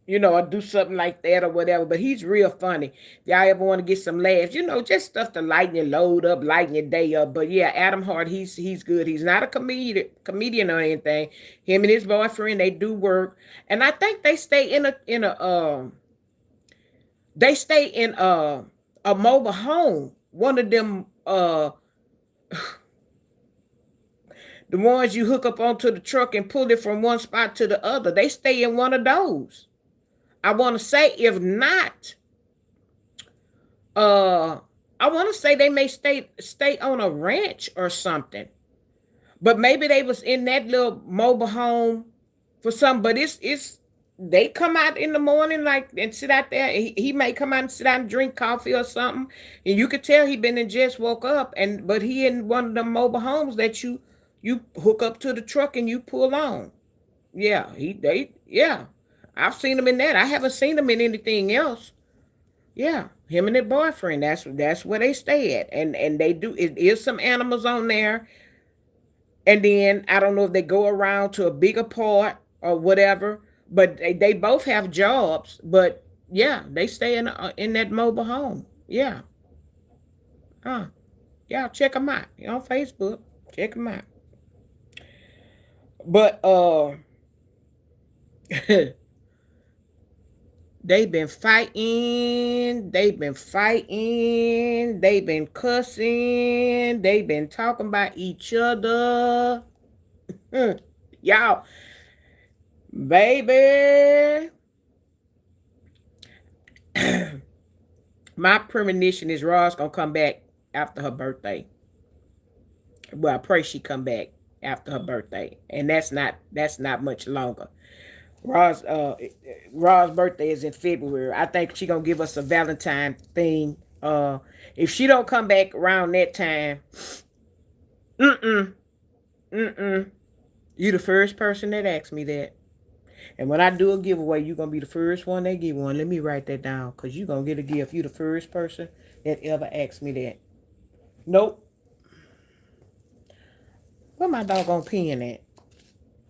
[SPEAKER 1] or do something like that or whatever. But he's real funny. If y'all ever want to get some laughs, just stuff to lighten your load up, lighten your day up. But yeah, Adam Hart, he's good. He's not a comedian or anything. Him and his boyfriend, they do work. And I think they stay in a mobile home. One of them the ones you hook up onto the truck and pull it from one spot to the other. They stay in one of those. I want to say, if not, I want to say they may stay on a ranch or something. But maybe they was in that little mobile home for some. But it's they come out in the morning and sit out there. He may come out and sit out and drink coffee or something, and you could tell he been and just woke up. But he in one of the mobile homes that you hook up to the truck and you pull on. Yeah, yeah. I've seen him in that. I haven't seen him in anything else. Yeah, him and their boyfriend. That's where they stay at, and they do. It is some animals on there, and then I don't know if they go around to a bigger part or whatever. But they both have jobs. But yeah, they stay in that mobile home. Yeah. Yeah, check them out. You're on Facebook. Check them out. But they've been fighting. They've been fighting. They've been cussing. They've been talking about each other. Y'all, baby. My premonition is Ross gonna come back after her birthday. Well, I pray she come back after her birthday, and that's not much longer. Ra's Ra's birthday is in February. I think she gonna give us a Valentine thing. If she don't come back around that time, mm mm, you the first person that asked me that. And when I do a giveaway, you gonna be the first one that give one. Let me write that down, cause you gonna get a gift. You the first person that ever asked me that. Nope. Where my doggone pen at?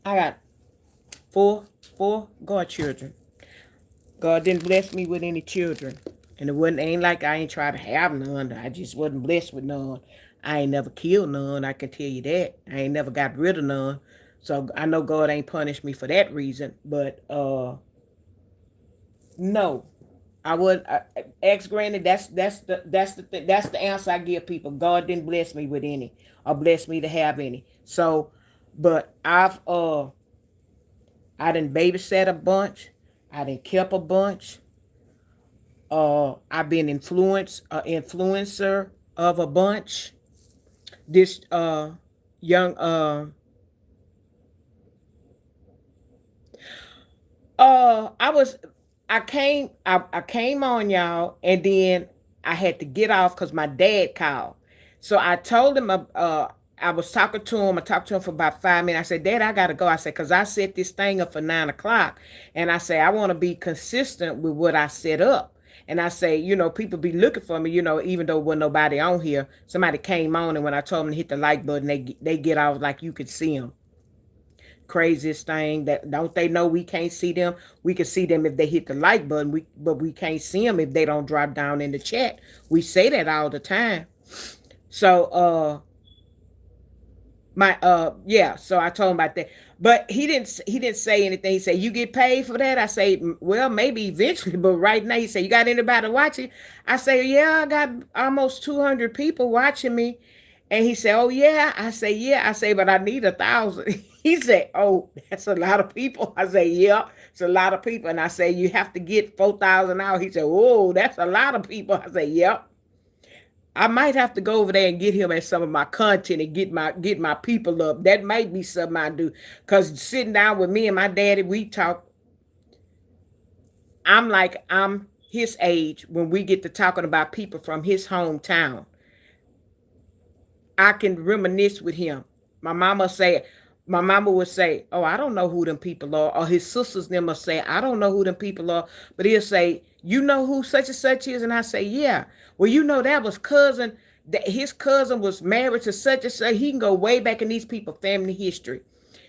[SPEAKER 1] I got four godchildren. God didn't bless me with any children. And it wasn't ain't like I ain't try to have none. I just wasn't blessed with none. I ain't never killed none, I can tell you that. I ain't never got rid of none. So I know God ain't punished me for that reason. But no. I would ex granted that's the answer I give people. God didn't bless me with any or bless me to have any. So but I didn't babysat a bunch. I didn't kept a bunch. I've been influencer of a bunch. This young I was I came on y'all, and then I had to get off because my dad called. So I told him I was talking to him. I talked to him for about 5 minutes. I said, Dad, I gotta go. I said, because I set this thing up for 9 o'clock. And I say I want to be consistent with what I set up. And I say, people be looking for me, even though wasn't nobody on here. Somebody came on, and when I told them to hit the like button, they get off like you could see them. Craziest thing, that don't they know we can't see them? We can see them if they hit the like button, but we can't see them if they don't drop down in the chat. We say that all the time. So my yeah, so I told him about that, but he didn't say anything. He said, you get paid for that? I say, well, maybe eventually, but right now he said, you got anybody watching? I say, yeah, I got almost 200 people watching me. And he said, oh yeah. I say, yeah. I say, but I need 1,000. He said, oh, that's a lot of people. I say, yeah, it's a lot of people. And I say, you have to get 4,000 out. He said, oh, that's a lot of people. I say, yep. I might have to go over there and get him at some of my content and get my people up. That might be something I do. Cause sitting down with me and my daddy, we talk. I'm like I'm his age when we get to talking about people from his hometown. I can reminisce with him. My mama say, my mama would say, "Oh, I don't know who them people are," or his sisters them will say, "I don't know who them people are," but he'll say, "You know who such and such is," and I say, "Yeah." Well, that was cousin. That his cousin was married to such and such. He can go way back in these people family history.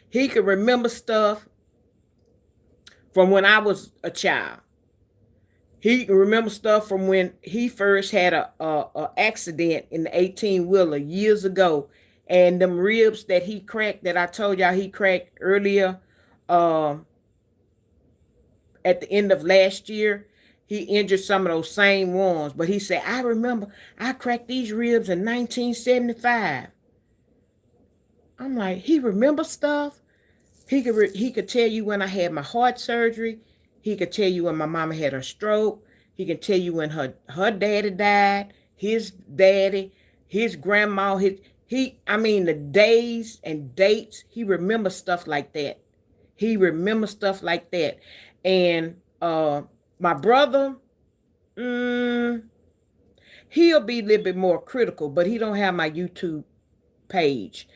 [SPEAKER 1] He can remember stuff from when I was a child. He can remember stuff from when he first had a accident in the 18-wheeler years ago, and them ribs that he cracked that I told y'all he cracked earlier, um, at the end of last year. He injured some of those same ones, but he said, I remember I cracked these ribs in 1975. I'm like, he remembers stuff. He could tell you when I had my heart surgery. He could tell you when my mama had her stroke. He can tell you when her daddy died, his daddy, his grandma, I mean the days and dates. He remembers stuff like that. He remembers stuff like that. And my brother, mm, he'll be a little bit more critical, but he don't have my YouTube page.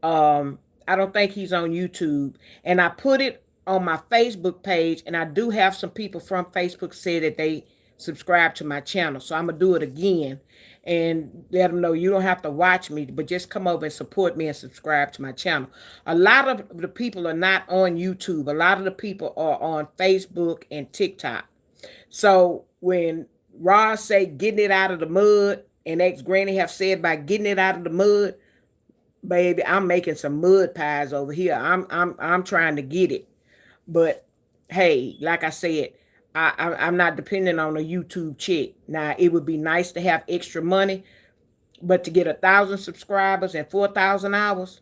[SPEAKER 1] Um, I don't think he's on YouTube. And I put it on my Facebook page, and I do have some people from Facebook say that they subscribe to my channel. So I'm gonna do it again and let them know you don't have to watch me, but just come over and support me and subscribe to my channel. A lot of the people are not on YouTube. A lot of the people are on Facebook and TikTok. So when Ross say getting it out of the mud, and ex Granny have said by getting it out of the mud, baby, I'm making some mud pies over here. I'm trying to get it. But hey, like I said, I'm not depending on a YouTube check. Now it would be nice to have extra money, but to get 1,000 subscribers and 4,000 hours,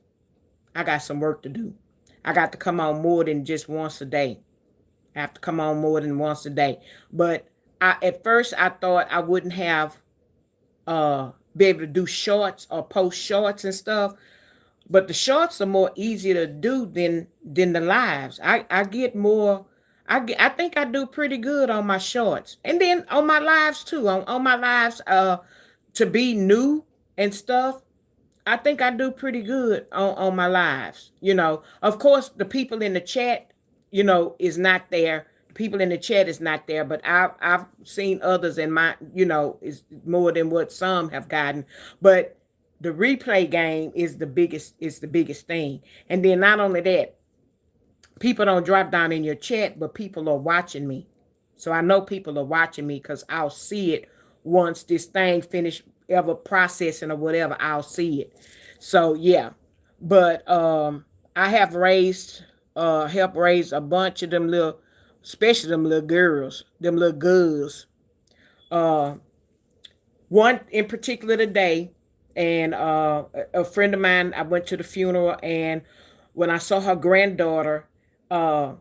[SPEAKER 1] I got some work to do. I got to come on more than just once a day. I have to come on more than once a day. But at first I thought I wouldn't have be able to do shorts or post shorts and stuff. But the shorts are more easy to do than the lives. I get more. I think I do pretty good on my shorts, and then on my lives too. On my lives, to be new and stuff. I think I do pretty good on my lives. Of course, the people in the chat, is not there. The people in the chat is not there, but I've seen others in my, is more than what some have gotten. But the replay game is the biggest thing. And then not only that, people don't drop down in your chat, but people are watching me. So I know people are watching me because I'll see it once this thing finish ever processing or whatever. I'll see it. So yeah, but I have helped raise a bunch of them little, especially them little girls, them little girls. Uh, One in particular today, and a friend of mine, I went to the funeral, and when I saw her granddaughter,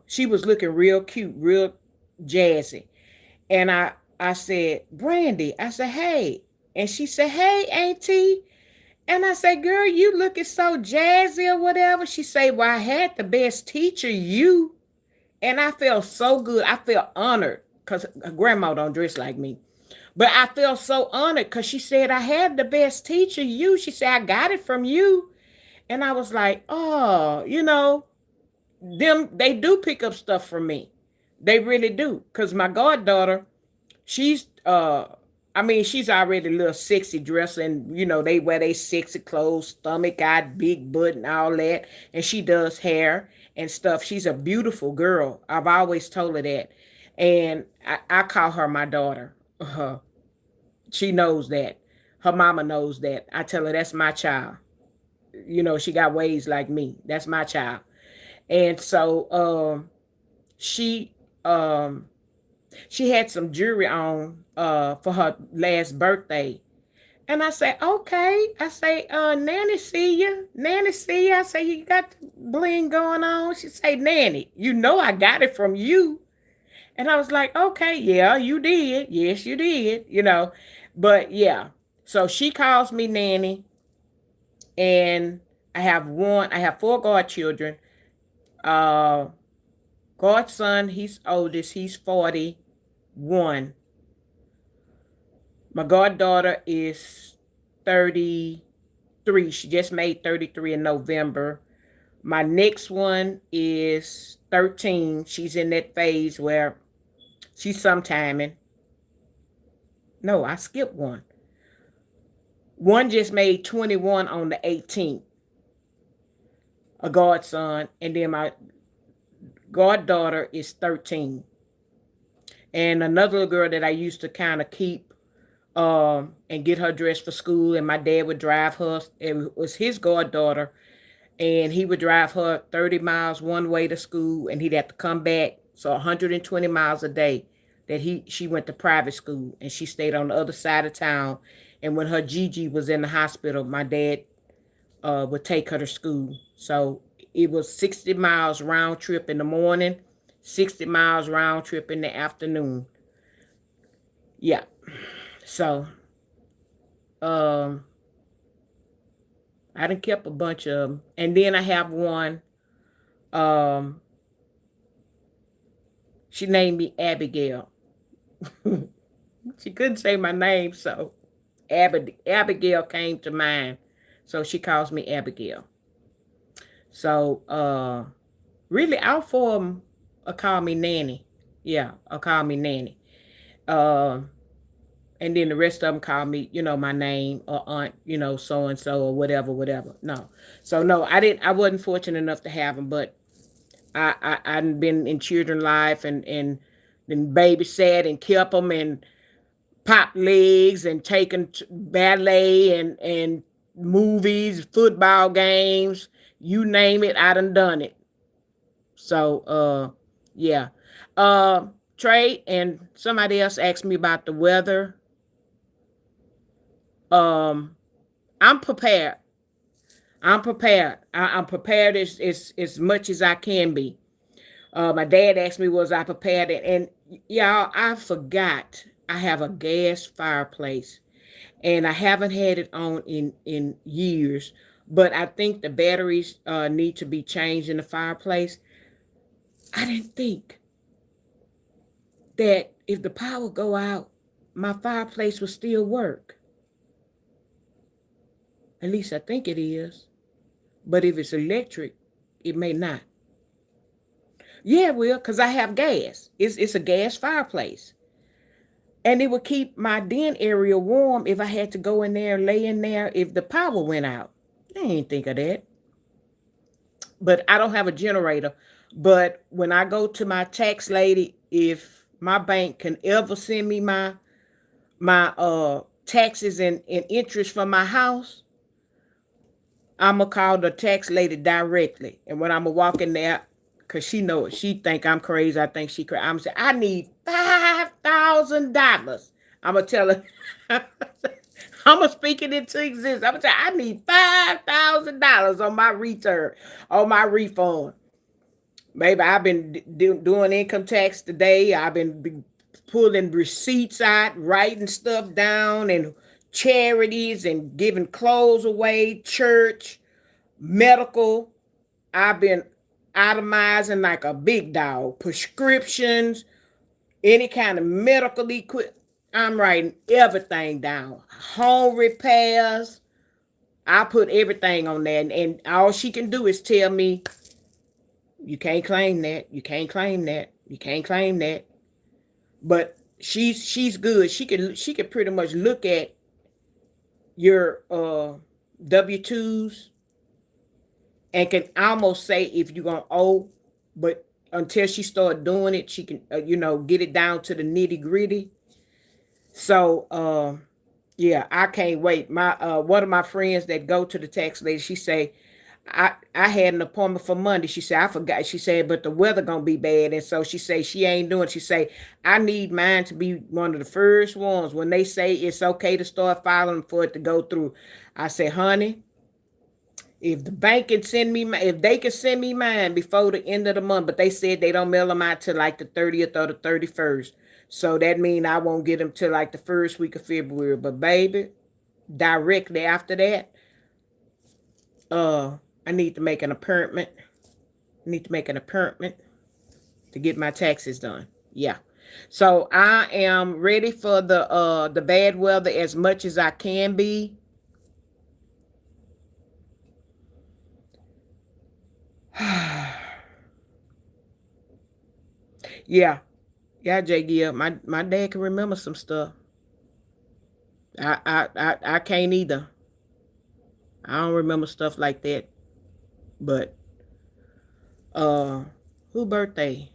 [SPEAKER 1] she was looking real cute, real jazzy. And I said, Brandy, I said, hey. And she said, hey, Auntie. And I said, girl, you looking so jazzy or whatever. She said, well, I had the best teacher, you. And I felt so good. I felt honored because grandma don't dress like me. But I felt so honored because she said, I had the best teacher, you. She said, I got it from you. And I was like, oh, they do pick up stuff from me. They really do. Because my goddaughter, she's she's already a little sexy dress, and they wear they sexy clothes, stomach out, big butt and all that. And she does hair and stuff. She's a beautiful girl. I've always told her that. And I call her my daughter. She knows that. Her mama knows that. I tell her that's my child. She got ways like me. That's my child. And so she um she had some jewelry on for her last birthday. And I say, okay. I say, Nanny see you. Nanny see you. I say, you got the bling going on. She say, Nanny, I got it from you. And I was like, okay, yeah, you did. Yes, you did. But yeah. So she calls me Nanny. And I have four godchildren. Uh Godson, he's oldest, he's 41. My goddaughter is 33. She just made 33 in November. My next one is 13. She's in that phase where she's sometiming. No, I skipped one. One just made 21 on the 18th, a godson. And then my goddaughter is 13. And another little girl that I used to kind of keep and get her dressed for school, and my dad would drive her. It was his goddaughter, and he would drive her 30 miles one way to school, and he'd have to come back. So 120 miles a day that she went to private school, and she stayed on the other side of town. And when her Gigi was in the hospital, my dad would take her to school. So it was 60 miles round trip in the morning, 60 miles round trip in the afternoon. Yeah. So I done kept a bunch of them. And then I have one. Um, she named me Abigail. She couldn't say my name, so Abigail came to mind. So she calls me Abigail. So really all four of them call me Nanny. Yeah, call me Nanny. And then the rest of them call me, my name or aunt, so and so or whatever, whatever. No, so no, I wasn't fortunate enough to have them, but I've been in children life and then babysat and kept them and pop legs and taken ballet and movies, football games, you name it, I done it. So yeah. Trey and somebody else asked me about the weather. Um, I'm prepared. I'm prepared. I'm prepared as much as I can be. My dad asked me, was I prepared? And y'all, I forgot I have a gas fireplace, and I haven't had it on in years. But I think the batteries need to be changed in the fireplace. I didn't think that if the power go out, my fireplace will still work. At least I think it is. But if it's electric, it may not. Yeah, it will, because I have gas. It's a gas fireplace. And it would keep my den area warm if I had to go in there and lay in there if the power went out. I ain't think of that. But I don't have a generator. But when I go to my tax lady, if my bank can ever send me my taxes and interest from my house, I'ma call the tax lady directly. And when I'ma walk in there, cause she knows she think I'm crazy. I think she crazy. I'm saying I need $5,000. I'ma tell her. I'ma speak it into existence. I'ma tell her, I need $5,000 on my return, on my refund. Maybe I've been doing income tax today. I've been pulling receipts out, writing stuff down, and charities and giving clothes away, church, medical. I've been itemizing like a big dog. Prescriptions, any kind of medical equipment. I'm writing everything down. Home repairs. I put everything on there. And all she can do is tell me, you can't claim that. You can't claim that. You can't claim that. But she's good. She can pretty much look at your W-2s and can almost say if you're gonna owe, but until she start doing it, she can get it down to the nitty gritty. So yeah, I can't wait. My one of my friends that go to the tax lady, she say, I had an appointment for Monday. She said, I forgot. She said, but the weather gonna be bad. And so she say she ain't doing it. She say, I need mine to be one of the first ones when they say it's okay to start filing for it to go through. I said, honey, if the bank can send me, if they can send me mine before the end of the month, but they said they don't mail them out till like the 30th or the 31st. So that means I won't get them till like the first week of February. But baby, directly after that, I need to make an appointment. I need to make an appointment to get my taxes done. Yeah. So I am ready for the bad weather as much as I can be. Yeah. Yeah, J. My dad can remember some stuff. I can't either. I don't remember stuff like that. But uh who birthday?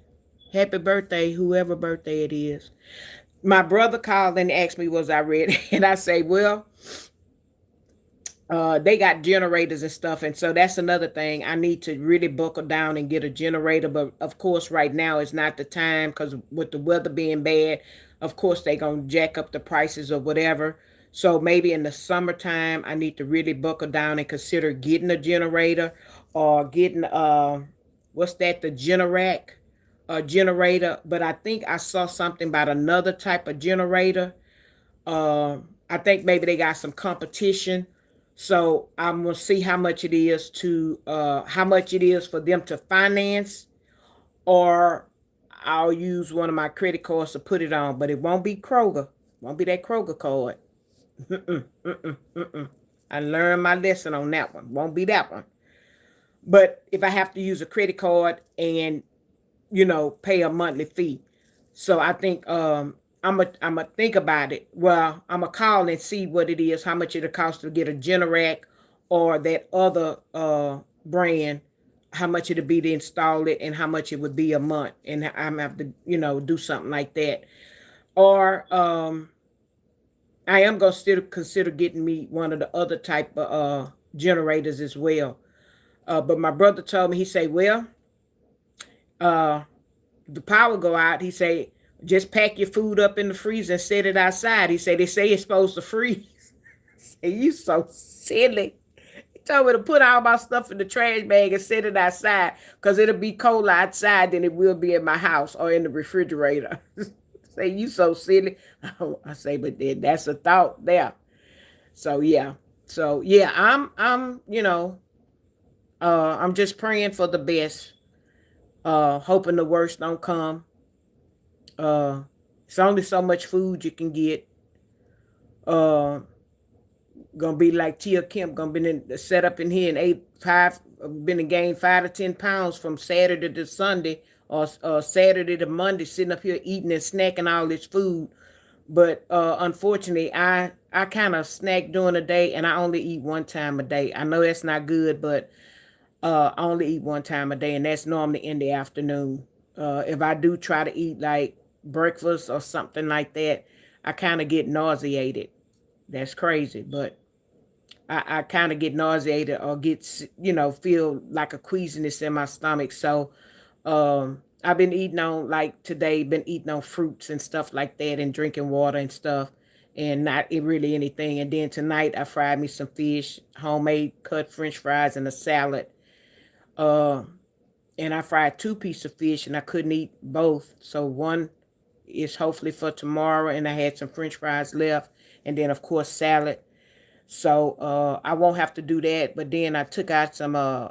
[SPEAKER 1] Happy birthday, whoever birthday it is. My brother called and asked me was I ready, and I say, well, they got generators and stuff, and so that's another thing. I need to really buckle down and get a generator, but of course right now is not the time because with the weather being bad, of course they gonna jack up the prices or whatever. So maybe in the summertime I need to really buckle down and consider getting a generator or getting what's that, the Generac generator. But I think I saw something about another type of generator. I think maybe they got some competition. So I'm gonna see how much it is for them to finance, or I'll use one of my credit cards to put it on. But it won't be Kroger. Won't be that Kroger card. Mm-mm, mm-mm, mm-mm. I learned my lesson on that one. Won't be that one. But if I have to use a credit card and pay a monthly fee. So I think I'm a think about it. Well, I'm a call and see what it is, how much it'll cost to get a Generac or that other brand, how much it'll be to install it and how much it would be a month. And I'm gonna have to, do something like that. Or I am gonna still consider getting me one of the other type of generators as well. But my brother told me, he said, well, uh the power go out, he say, just pack your food up in the freezer and set it outside. He said, they say it's supposed to freeze. Say, you so silly. He told me to put all my stuff in the trash bag and set it outside because it'll be colder outside than it will be in my house or in the refrigerator. Say, you so silly. I say, but then that's a thought there. So yeah. So yeah, I'm I'm just praying for the best, hoping the worst don't come. Uh, it's only so much food you can get. Uh, gonna be like Tia Kemp, gonna be set up in here and ate five, been and gained 5 to 10 pounds from Saturday to Sunday, or Saturday to Monday, sitting up here eating and snacking all this food. But unfortunately, I kind of snack during the day, and I only eat one time a day. I know that's not good, but I only eat one time a day, and that's normally in the afternoon. If I do try to eat like breakfast or something like that, I kind of get nauseated. That's crazy, but I kind of get nauseated or get, feel like a queasiness in my stomach. So I've been eating on, like today, been eating on fruits and stuff like that and drinking water and stuff, and not really anything. And then tonight I fried me some fish, homemade cut French fries and a salad. Uh, and I fried two pieces of fish and I couldn't eat both. So one is hopefully for tomorrow, and I had some French fries left, and then of course salad. So I won't have to do that. But then I took out some uh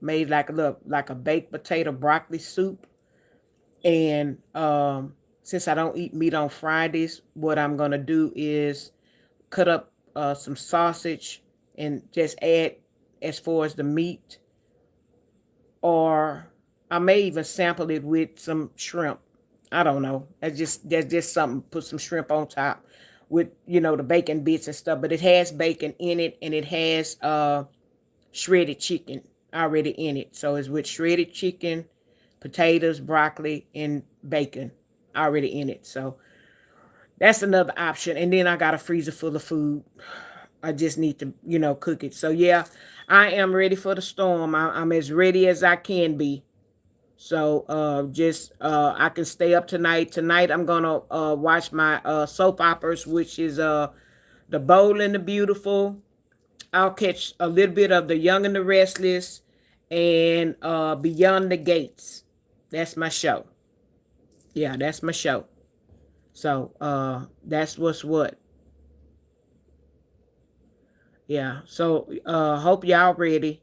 [SPEAKER 1] made like a little, like a baked potato broccoli soup. And since I don't eat meat on Fridays, what I'm gonna do is cut up some sausage and just add as far as the meat, or I may even sample it with some shrimp. I don't know. That's just something. Put some shrimp on top with the bacon bits and stuff. But it has bacon in it, and it has shredded chicken already in it. So it's with shredded chicken, potatoes, broccoli, and bacon already in it. So that's another option. And then I got a freezer full of food. I just need to, cook it. So yeah, I am ready for the storm. I'm as ready as I can be. So just I can stay up tonight. Tonight I'm gonna watch my soap operas, which is The Bold and the Beautiful. I'll catch a little bit of The Young and the Restless, and Beyond the Gates. That's my show. Yeah, that's my show. So that's what's what. Yeah. So hope y'all ready.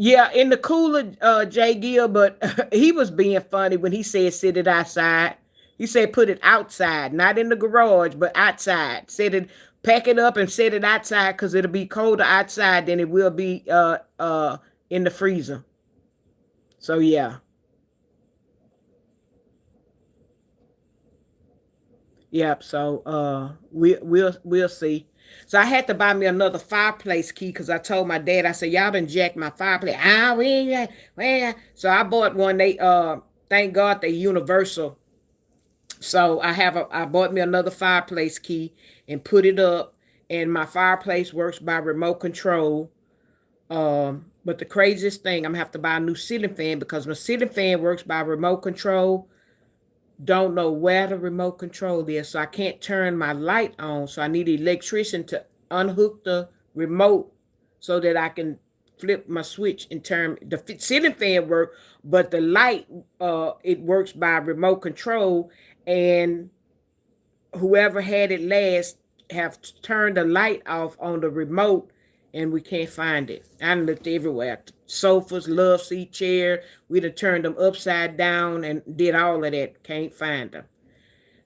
[SPEAKER 1] Yeah, in the cooler, Jay Gill, but he was being funny when he said sit it outside. He said put it outside, not in the garage, but outside. Set it, pack it up and set it outside because it'll be colder outside than it will be in the freezer. So yeah. Yep. So we'll see. So I had to buy me another fireplace key because I told my dad, I said, y'all done jacked my fireplace. Ah, we ain't got, we ain't got. So I bought one. They thank God they universal. So I bought me another fireplace key and put it up, and my fireplace works by remote control. But the craziest thing, I'm gonna have to buy a new ceiling fan because my ceiling fan works by remote control. Don't know where the remote control is, so I can't turn my light on. So I need an electrician to unhook the remote so that I can flip my switch and turn the ceiling fan work, but the light it works by remote control, and whoever had it last have turned the light off on the remote, and we can't find it. I looked everywhere. Sofas, love seat, chair. We done turned them upside down and did all of that. Can't find them.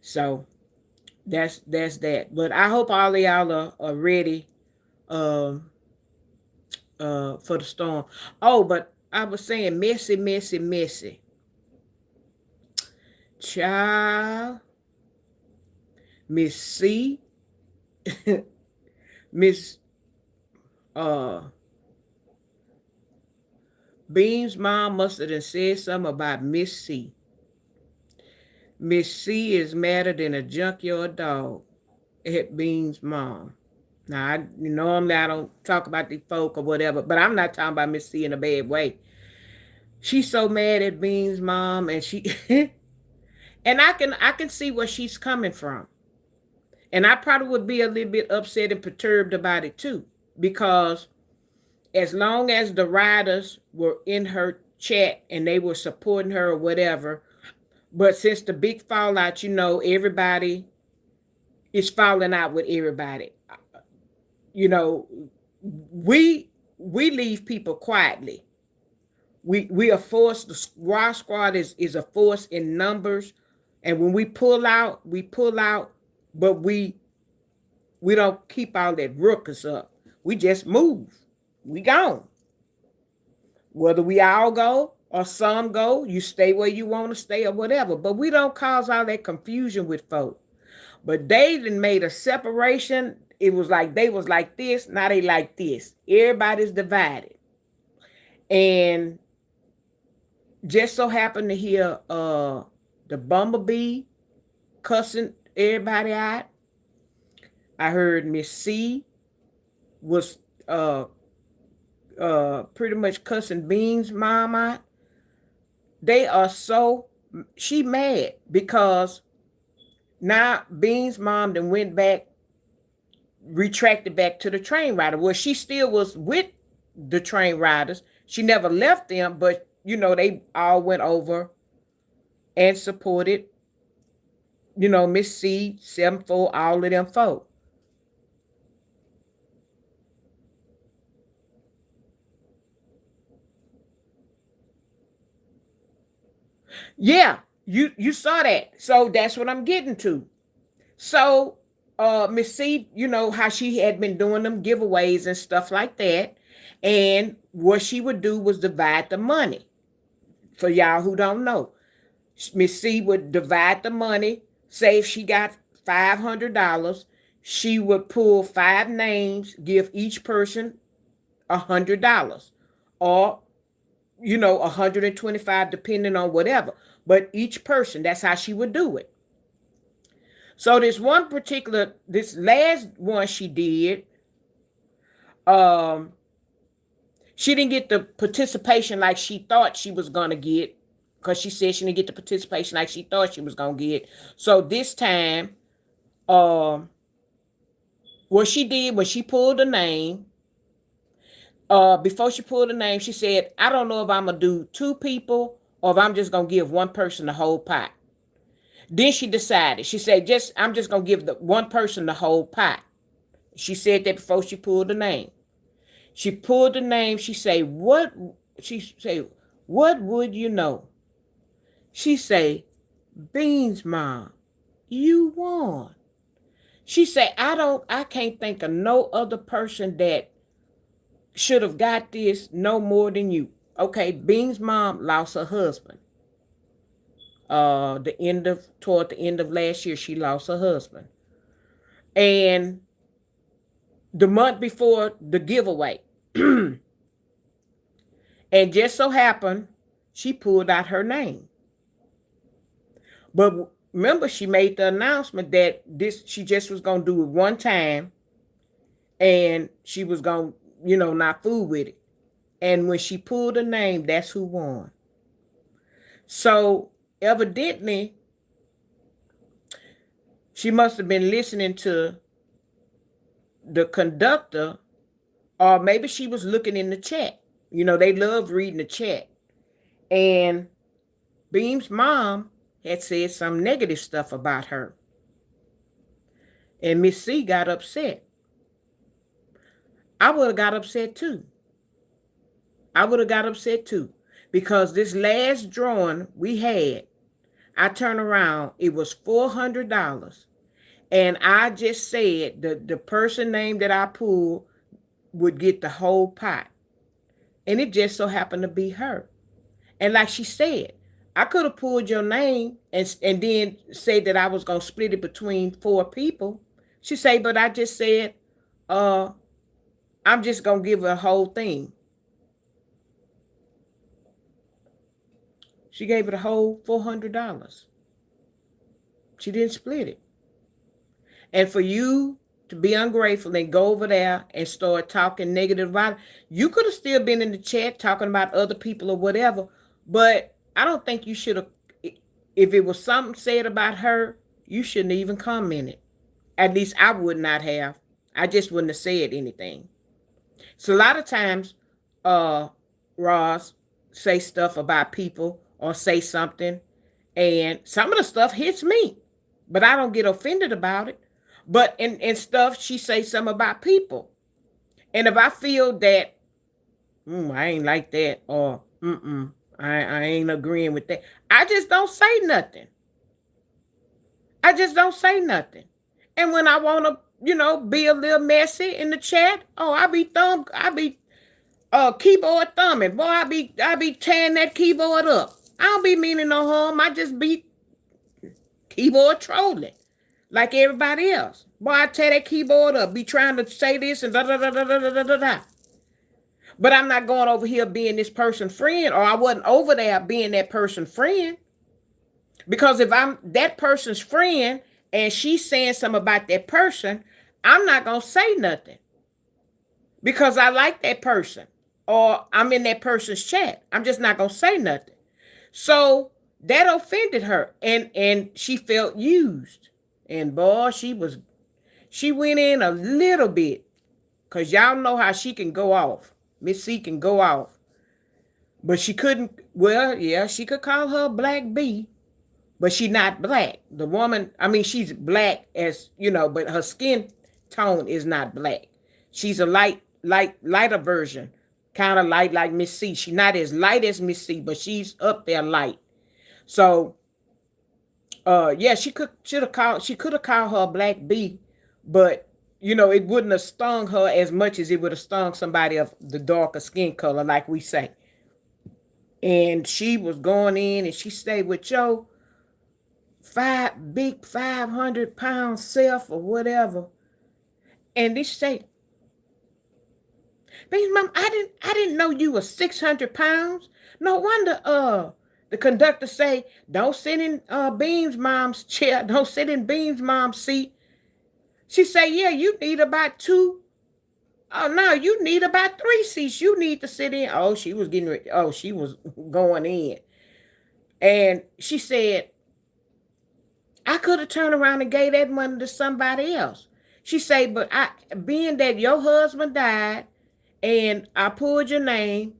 [SPEAKER 1] So that's that. But I hope all of y'all are ready um for the storm. Oh, but I was saying messy, messy, messy. Child, Miss C, Miss uh Beam's mom must have said something about Miss C. Miss C is madder than a junkyard dog at Beam's mom. Now, normally I don't talk about the folk or whatever, but I'm not talking about Miss C in a bad way. She's so mad at Beam's mom, and she, and I can see where she's coming from, and I probably would be a little bit upset and perturbed about it too, because as long as the riders were in her chat and they were supporting her or whatever, but since the big fallout, everybody is falling out with everybody. You know, we we leave people quietly. We are forced. The squad is a force in numbers, and when we pull out, we pull out, but we don't keep all that ruckus up. We just move. We gone. Whether we all go or some go, you stay where you want to stay or whatever. But we don't cause all that confusion with folk. But they done made a separation. It was like they was like this, now they like this. Everybody's divided. And just so happened to hear the bumblebee cussing everybody out. I heard Miss C was pretty much cussing Bean's mom out. They are so she mad because now Bean's mom then went back, retracted back to the train rider. Well, she still was with the train riders. She never left them, but they all went over and supported, Miss C, 7-4, all of them folk. Yeah, you saw that. So that's what I'm getting to. So Miss C, how she had been doing them giveaways and stuff like that. And what she would do was divide the money. For y'all who don't know, Miss C would divide the money. Say if she got $500, she would pull 5 names, give each person $100, or 125, depending on whatever. But each person, that's how she would do it. So this last one she did, she didn't get the participation like she thought she was gonna get, because she said she didn't get the participation like she thought she was gonna get. So this time, what she did was she pulled a name. Before she pulled the name, she said, I don't know if I'm gonna do 2 people or if I'm just gonna give one person the whole pot. Then she decided, she said, I'm just gonna give the one person the whole pot. She said that before she pulled the name. She pulled the name. She say, what would you know? She say, Beans mom, you won. She say, I can't think of no other person that should have got this no more than you. Okay, Bean's mom lost her husband. Toward the end of last year, she lost her husband. And the month before the giveaway, and just so happened, she pulled out her name. But remember, she made the announcement that she just was gonna do it one time, and she was gonna, not fool with it. And when she pulled a name, that's who won. So evidently, she must have been listening to the conductor, or maybe she was looking in the chat. They love reading the chat. And Beam's mom had said some negative stuff about her. And Miss C got upset. I would have got upset too. Because this last drawing we had, I turned around, it was $400. And I just said the person name that I pulled would get the whole pot. And it just so happened to be her. And like she said, I could have pulled your name and then said that I was going to split it between 4 people. She said, but I just said, I'm just going to give her a whole thing. She gave it a whole $400. She didn't split it. And for you to be ungrateful and go over there and start talking negative about it, you could have still been in the chat talking about other people or whatever, but I don't think you should have. If it was something said about her, you shouldn't even comment. At least I would not have. I just wouldn't have said anything. So a lot of times, Ross say stuff about people or say something, and some of the stuff hits me, but I don't get offended about it. But in stuff, she say something about people. And if I feel that, I ain't like that, or I ain't agreeing with that, I just don't say nothing. I just don't say nothing. And when I want to, be a little messy in the chat, oh, I be keyboard thumbing. Boy, I be tearing that keyboard up. I don't be meaning no harm. I just be keyboard trolling like everybody else. Boy, I tear that keyboard up, be trying to say this and da da da da da da da da. But I'm not going over here being this person's friend, or I wasn't over there being that person's friend. Because if I'm that person's friend and she's saying something about that person, I'm not gonna say nothing because I like that person or I'm in that person's chat. I'm just not gonna say nothing. So that offended her, and she felt used. And boy, she went in a little bit, cause y'all know how she can go off. Miss C can go off, but she couldn't. Well, yeah, she could call her Black B, but she not black. The woman, I mean, she's black as but her skin tone is not black. She's a lighter version, kind of light like Miss C. She's not as light as Miss C, but she's up there light. So, yeah, she could have called her Black B, but it wouldn't have stung her as much as it would have stung somebody of the darker skin color, like we say. And she was going in, and she stayed with Joe. 500 pound self or whatever. And they say, baby mom, I didn't know you were 600 pounds. No wonder the conductor say, don't sit in Beam's mom's chair, don't sit in Beam's mom's seat. She say, yeah, you need about two. Oh no, you need about 3 seats. You need to sit in. Oh, she was getting ready. Oh, she was going in. And she said, I could have turned around and gave that money to somebody else. She said, but being that your husband died and I pulled your name,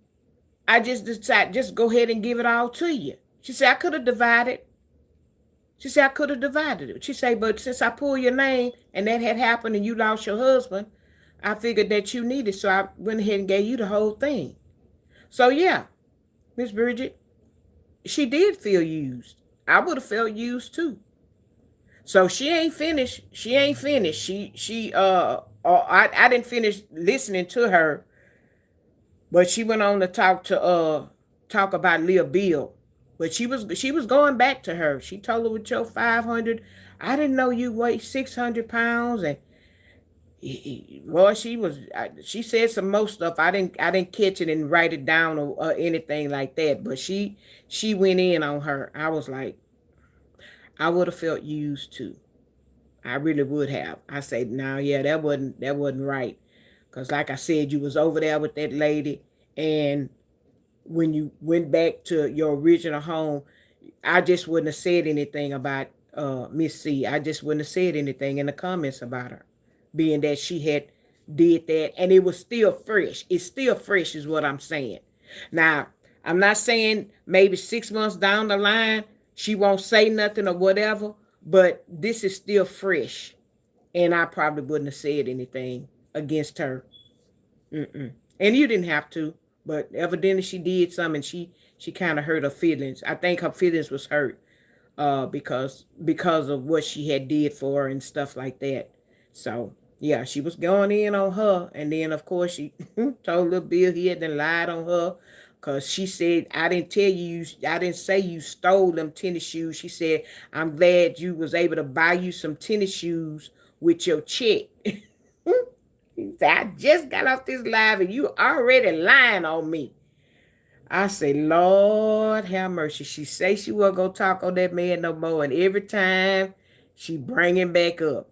[SPEAKER 1] I just decided just go ahead and give it all to you. She said, I could have divided. She said, I could have divided it. She said, but since I pulled your name and that had happened and you lost your husband, I figured that you needed, so I went ahead and gave you the whole thing. So yeah, Miss Bridget, she did feel used. I would have felt used too. So she ain't finished. She ain't finished. I didn't finish listening to her, but she went on to talk about Leah Bill. But she was going back to her. She told her with your 500, I didn't know you weigh 600 pounds, and well, she said some more stuff. I didn't catch it and write it down or anything like that. But she went in on her. I was like, I would have felt used too. I really would have. I said, no, yeah, that wasn't right. Cause like I said, you was over there with that lady, and when you went back to your original home, I just wouldn't have said anything about Miss C. I just wouldn't have said anything in the comments about her, being that she had did that, and it was still fresh. It's still fresh, is what I'm saying. Now, I'm not saying maybe 6 months down the line she won't say nothing or whatever, but this is still fresh, and I probably wouldn't have said anything against her. And you didn't have to, but evidently she did something. And she kind of hurt her feelings. I think her feelings was hurt because of what she had did for her and stuff like that. So yeah, she was going in on her, and then of course she told little Bill he had then lied on her. Cause she said, I didn't tell you, I didn't say you stole them tennis shoes. She said, I'm glad you was able to buy you some tennis shoes with your check. I just got off this live and you already lying on me. I say, Lord have mercy. She say she wasn't gonna talk on that man no more, and every time she bring him back up.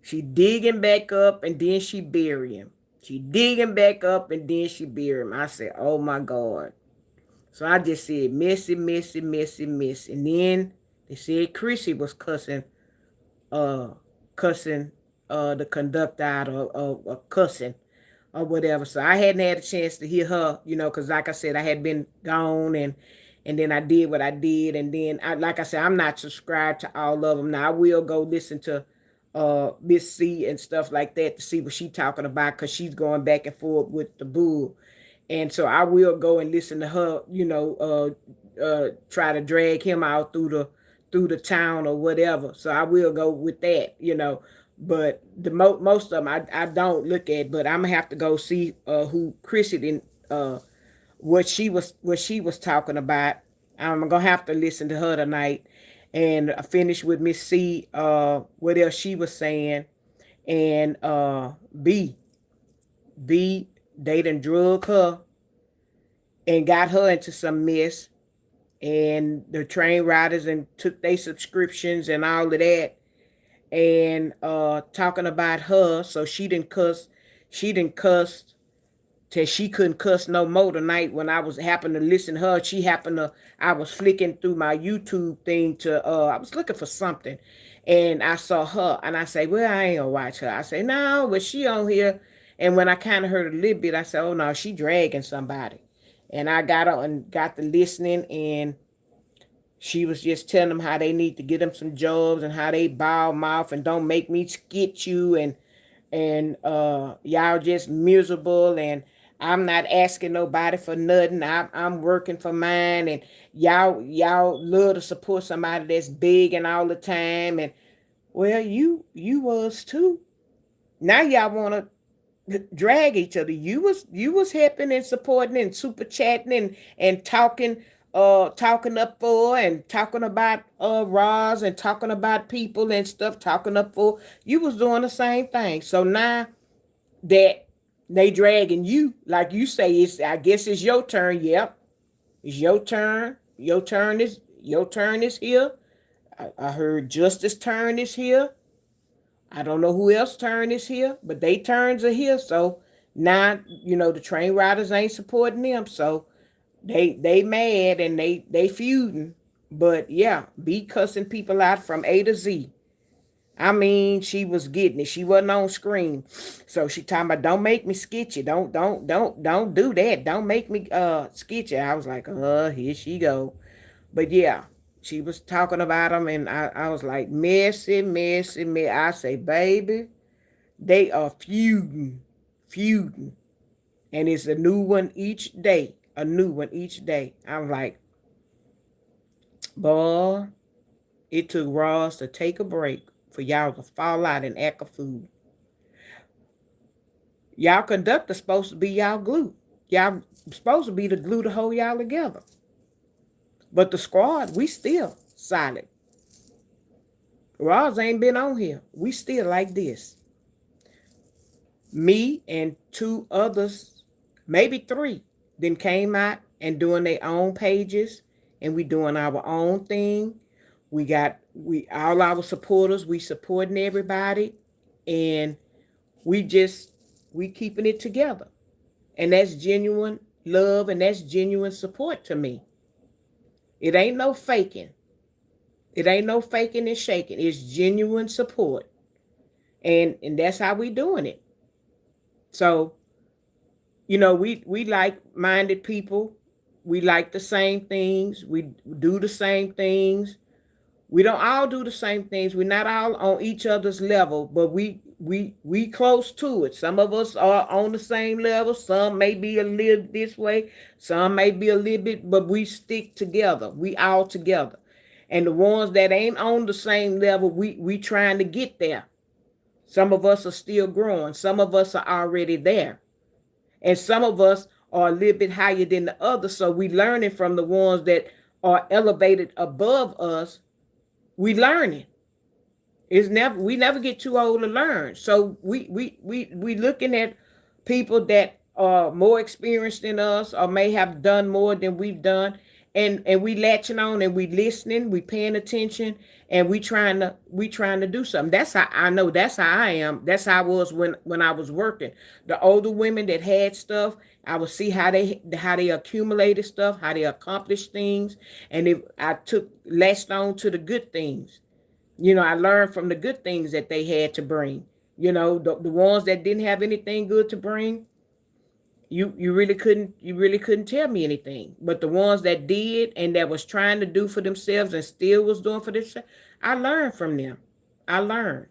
[SPEAKER 1] She digging back up and then she bury him. She digging back up and then she bury him. I said, oh my God. So I just said, messy, messy, messy, messy. And then they said Chrissy was uh, cussing the conductor out or cussing or whatever. So I hadn't had a chance to hear her, because like I said, I had been gone, and then I did what I did. And then, like I said, I'm not subscribed to all of them. Now, I will go listen to Miss C and stuff like that to see what she talking about because she's going back and forth with the bull. And so I will go and listen to her, try to drag him out through the town or whatever. So I will go with that. But the most of them I don't look at, but I'm gonna have to go see who Chrissy didn't what she was talking about. I'm gonna have to listen to her tonight, and I finish with Miss C. What else she was saying, and B B they done drug her and got her into some mess, and the train riders and took their subscriptions and all of that, and talking about her, so she didn't cuss till she couldn't cuss no more tonight. When I was happened to listen to her, I was flicking through my YouTube thing to I was looking for something, and I saw her, and I say, well, I ain't gonna watch her. I say, no, but she on here. And when I kind of heard a little bit, I said, oh no, she dragging somebody. And I got her and got to listening, and she was just telling them how they need to get them some jobs and how they bow mouth and don't make me skit you, and y'all just miserable, and I'm not asking nobody for nothing. I'm working for mine, and y'all love to support somebody that's big and all the time. And well, you was too. Now y'all want to drag each other. You was helping and supporting and super chatting and talking up for and talking about Roz and talking about people and stuff, talking up for you was doing the same thing. So now that they dragging you, like you say, I guess it's your turn. Yep. It's your turn. Your turn is here. I heard Justice turn is here. I don't know who else turn is here, but they turns are here. So now, the train riders ain't supporting them. So they mad and they feuding. But yeah, be cussing people out from A to Z. I mean, she was getting it. She wasn't on screen. So she talking about don't make me sketchy. Don't do that. Don't make me sketchy. I was like, here she go. But yeah, she was talking about them, and I was like, messy, messy, messy. I say, baby, they are feuding, feuding. And it's a new one each day. A new one each day. I'm like, boy, it took Ross to take a break for y'all to fall out and act a fool. Y'all conductor supposed to be y'all glue. Y'all supposed to be the glue to hold y'all together. But the squad, we still solid. Ross ain't been on here. We still like this. Me and two others, maybe three, then came out and doing their own pages, and we doing our own thing. We all our supporters, we supporting everybody, and we keeping it together. And that's genuine love, and that's genuine support to me. It ain't no faking. It ain't no faking and shaking. It's genuine support. And that's how we doing it. So, we like minded people. We like the same things. We do the same things. We don't all do the same things. We're not all on each other's level, but we close to it. Some of us are on the same level. Some may be a little this way. Some may be a little bit, but we stick together. We all together. And the ones that ain't on the same level, we trying to get there. Some of us are still growing. Some of us are already there. And some of us are a little bit higher than the others. So we learning from the ones that are elevated above us. We learning. We never get too old to learn. So we looking at people that are more experienced than us or may have done more than we've done, and we latching on and we listening, we paying attention, and we trying to do something. That's how I know. That's how I am. That's how I was when I was working. The older women that had stuff, I would see how they accumulated stuff, how they accomplished things, and if I took latched on to the good things. I learned from the good things that they had to bring. The ones that didn't have anything good to bring, you really couldn't tell me anything. But the ones that did and that was trying to do for themselves and still was doing for themselves, I learned from them. I learned.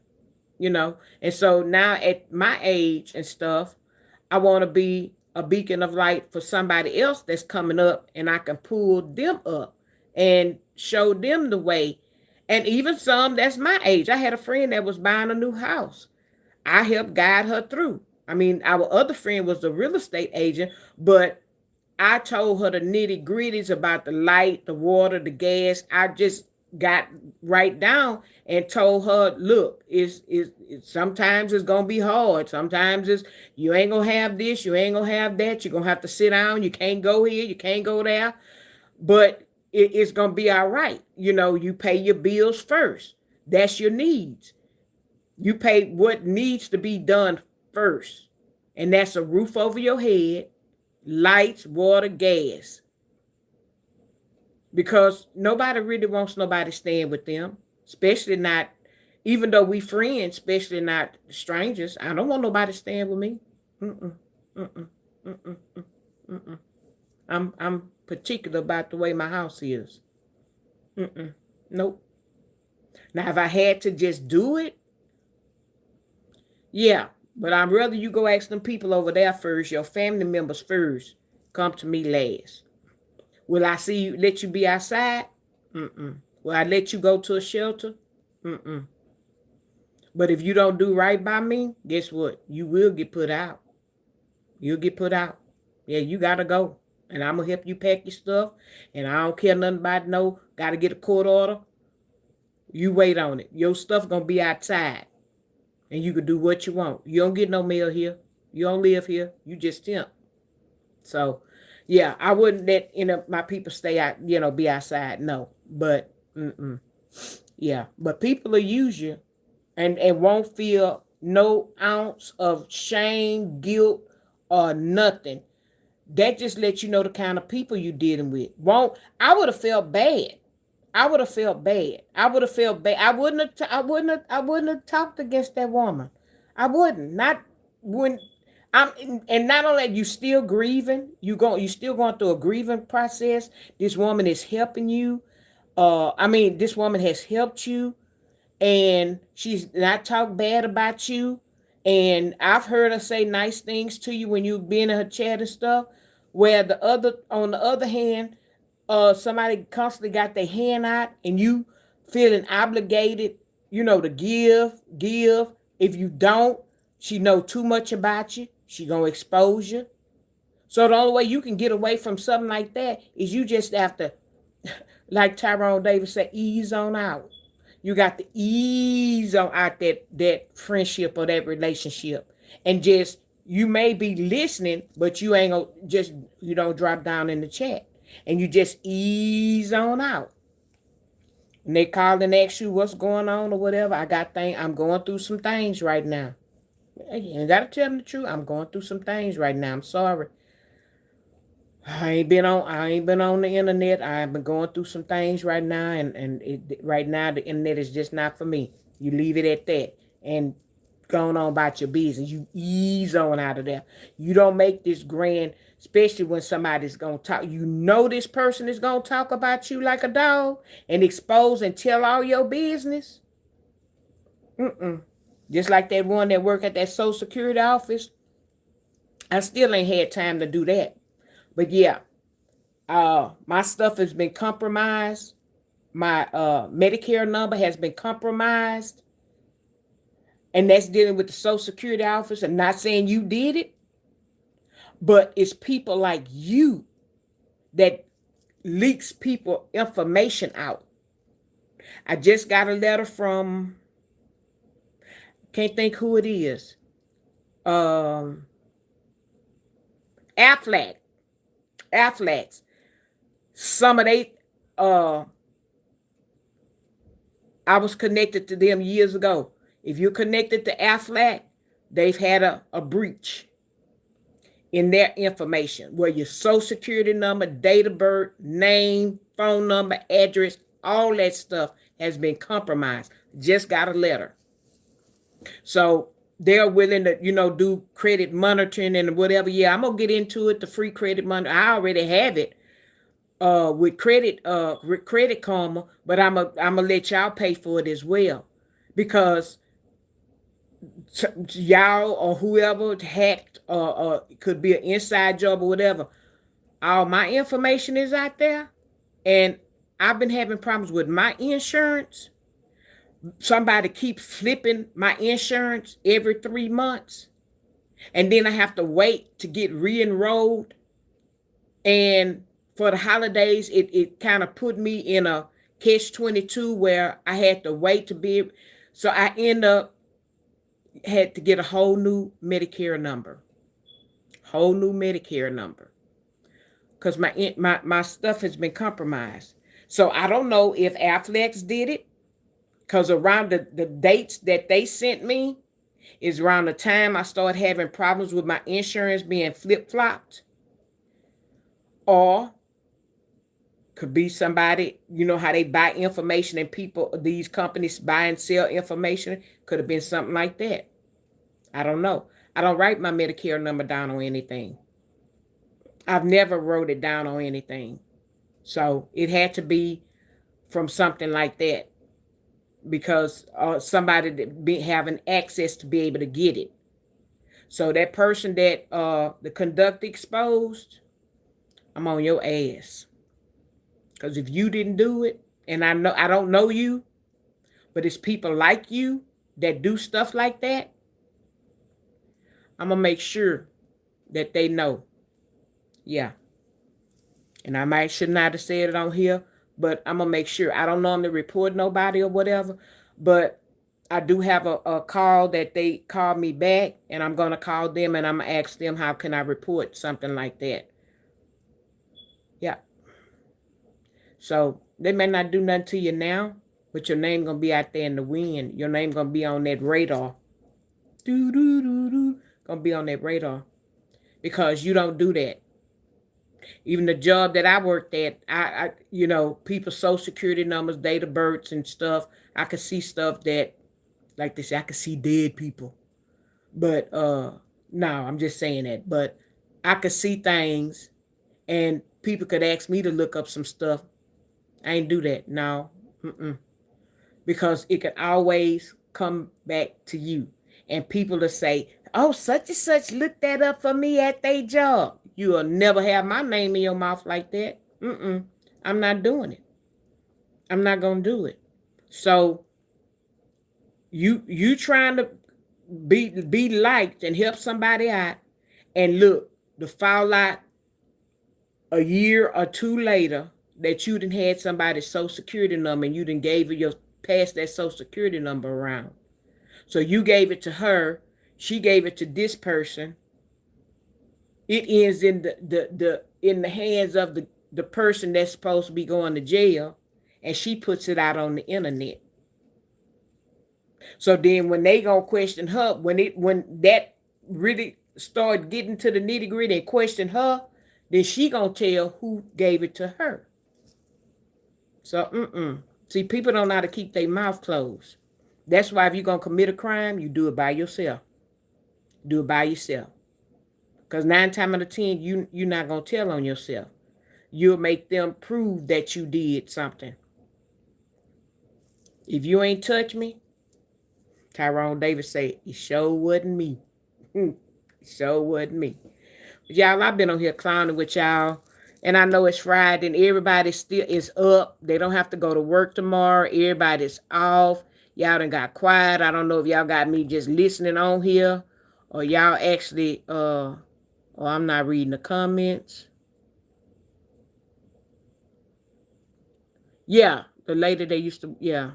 [SPEAKER 1] you know. And so now at my age and stuff, I want to be a beacon of light for somebody else that's coming up, and I can pull them up and show them the way. And even some that's my age. I had a friend that was buying a new house. I helped guide her through. I mean, our other friend was a real estate agent, but I told her the nitty gritties about the light, the water, the gas. I just got right down and told her, look, it's sometimes it's gonna be hard. Sometimes it's you ain't gonna have this, you ain't gonna have that. You're gonna have to sit down. You can't go here, you can't go there, but it's gonna be all right. You know, you pay your bills first. That's your needs. You pay what needs to be done first, and that's a roof over your head, lights, water, gas. Because nobody really wants nobody staying with them, especially not, even though we friends, especially not strangers. I don't want nobody staying with me. Mm-mm, mm-mm, mm-mm, mm-mm. I'm particular about the way my house is. Mm-mm, nope. Now, if I had to just do it, yeah, but I'd rather you go ask them people over there first, your family members first. Come to me last. Will I see you, let you be outside? Mm-mm. Will I let you go to a shelter? Mm-mm. But if you don't do right by me, guess what? You will get put out. You'll get put out. Yeah, you gotta go. And I'm gonna help you pack your stuff. And I don't care nothing about no, gotta get a court order. You wait on it. Your stuff gonna be outside. And you can do what you want. You don't get no mail here. You don't live here. You just temp. So, yeah, I wouldn't let my people stay out, be outside. No, but yeah, but people will use you, and won't feel no ounce of shame, guilt, or nothing. That just lets you know the kind of people you dealing with. Won't I would have felt bad. I would have felt bad. I would have felt bad. I wouldn't have talked against that woman. I wouldn't. Not when I'm and not only that, you still grieving. You still going through a grieving process. This woman is helping you. This woman has helped you, and she's not talked bad about you. And I've heard her say nice things to you when you've been in her chat and stuff. Where on the other hand, somebody constantly got their hand out, and you feeling obligated, to give. If you don't, she know too much about you. She gonna expose you. So the only way you can get away from something like that is you just have to, like Tyrone Davis said, ease on out. You got to ease on out that friendship or that relationship, and just you may be listening, but you ain't gonna just you don't drop down in the chat, and you just ease on out. And they call and ask you what's going on or whatever. I'm going through some things right now. You gotta tell them the truth. I'm going through some things right now. I'm sorry. I ain't been on the internet. I've been going through some things right now, and right now the internet is just not for me. You leave it at that and going on about your business. You ease on out of there. You don't make this grand, especially when somebody's gonna talk. You know this person is gonna talk about you like a dog and expose and tell all your business. Just like that one that worked at that Social Security office. I still ain't had time to do that. But yeah, my stuff has been compromised. My Medicare number has been compromised. And that's dealing with the Social Security office. I'm not saying you did it, but it's people like you that leaks people information out. I just got a letter from, can't think who it is. Affleck. Some of they I was connected to them years ago. If you're connected to Affleck, they've had a breach in their information where your social security number, date of birth, name, phone number, address, all that stuff has been compromised. Just got a letter. So they're willing to, do credit monitoring and whatever. Yeah, I'm gonna get into it, the free credit monitor. I already have it with Credit Karma, but I'm gonna let y'all pay for it as well. Because y'all or whoever hacked, or could be an inside job or whatever. All my information is out there, and I've been having problems with my insurance. Somebody keeps flipping my insurance every 3 months, and then I have to wait to get re-enrolled. And for the holidays, it kind of put me in a catch 22 where I had to wait to be. So I end up had to get a whole new Medicare number, because my stuff has been compromised. So I don't know if Afflex did it, because around the dates that they sent me is around the time I started having problems with my insurance being flip-flopped. Or could be somebody, you know how they buy information, and people, these companies buy and sell information. Could have been something like that. I don't know. I don't write my Medicare number down on anything. I've never wrote it down on anything. So it had to be from something like that, because somebody that be having access to be able to get it. So that person that the conduct exposed, I'm on your ass. Because if you didn't do it, and I don't know you, but it's people like you that do stuff like that, I'm gonna make sure that they know. Yeah. And I might should not have said it on here, but I'm gonna make sure. I don't normally report nobody or whatever, but I do have a call that they call me back, and I'm gonna call them and I'm gonna ask them how can I report something like that. Yeah. So they may not do nothing to you now, but your name gonna be out there in the wind. Your name gonna be on that radar. Doo doo doo doo. Gonna be on that radar, because you don't do that. Even the job that I worked at, I people's social security numbers, date of births and stuff. I could see stuff that, like they say, I could see dead people. But no, I'm just saying that. But I could see things, and people could ask me to look up some stuff. I ain't do that. No. Mm-mm. Because it could always come back to you. And people will say, oh, such and such looked that up for me at their job. You'll never have my name in your mouth like that. Mm-mm. I'm not doing it. I'm not going to do it. So you trying to be liked and help somebody out, and look, the fall out a year or two later that you done had somebody's social security number, and you done gave her your passed that social security number around. So you gave it to her, she gave it to this person. It ends in the in the hands of the person that's supposed to be going to jail, and she puts it out on the internet. So then when they gonna question her, when that really start getting to the nitty gritty and question her, then she gonna tell who gave it to her. So see, people don't know how to keep their mouth closed. That's why if you're gonna commit a crime, you do it by yourself. Do it by yourself. Because 9 times out of 10, you're not gonna tell on yourself. You'll make them prove that you did something. If you ain't touch me, Tyrone Davis said, it sure wasn't me. It sure wasn't me. But y'all, I've been on here clowning with y'all. And I know it's Friday and everybody still is up. They don't have to go to work tomorrow. Everybody's off. Y'all done got quiet. I don't know if y'all got me just listening on here, or y'all actually, or I'm not reading the comments. Yeah, the lady they used to, yeah.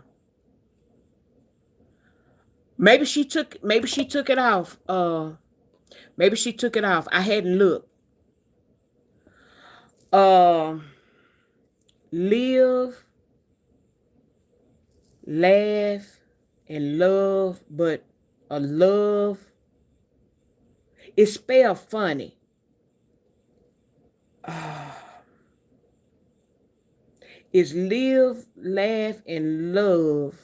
[SPEAKER 1] Maybe she took it off. Maybe she took it off. I hadn't looked. Uh, live, laugh, and love, but a love is spelled funny. It's live, laugh, and love,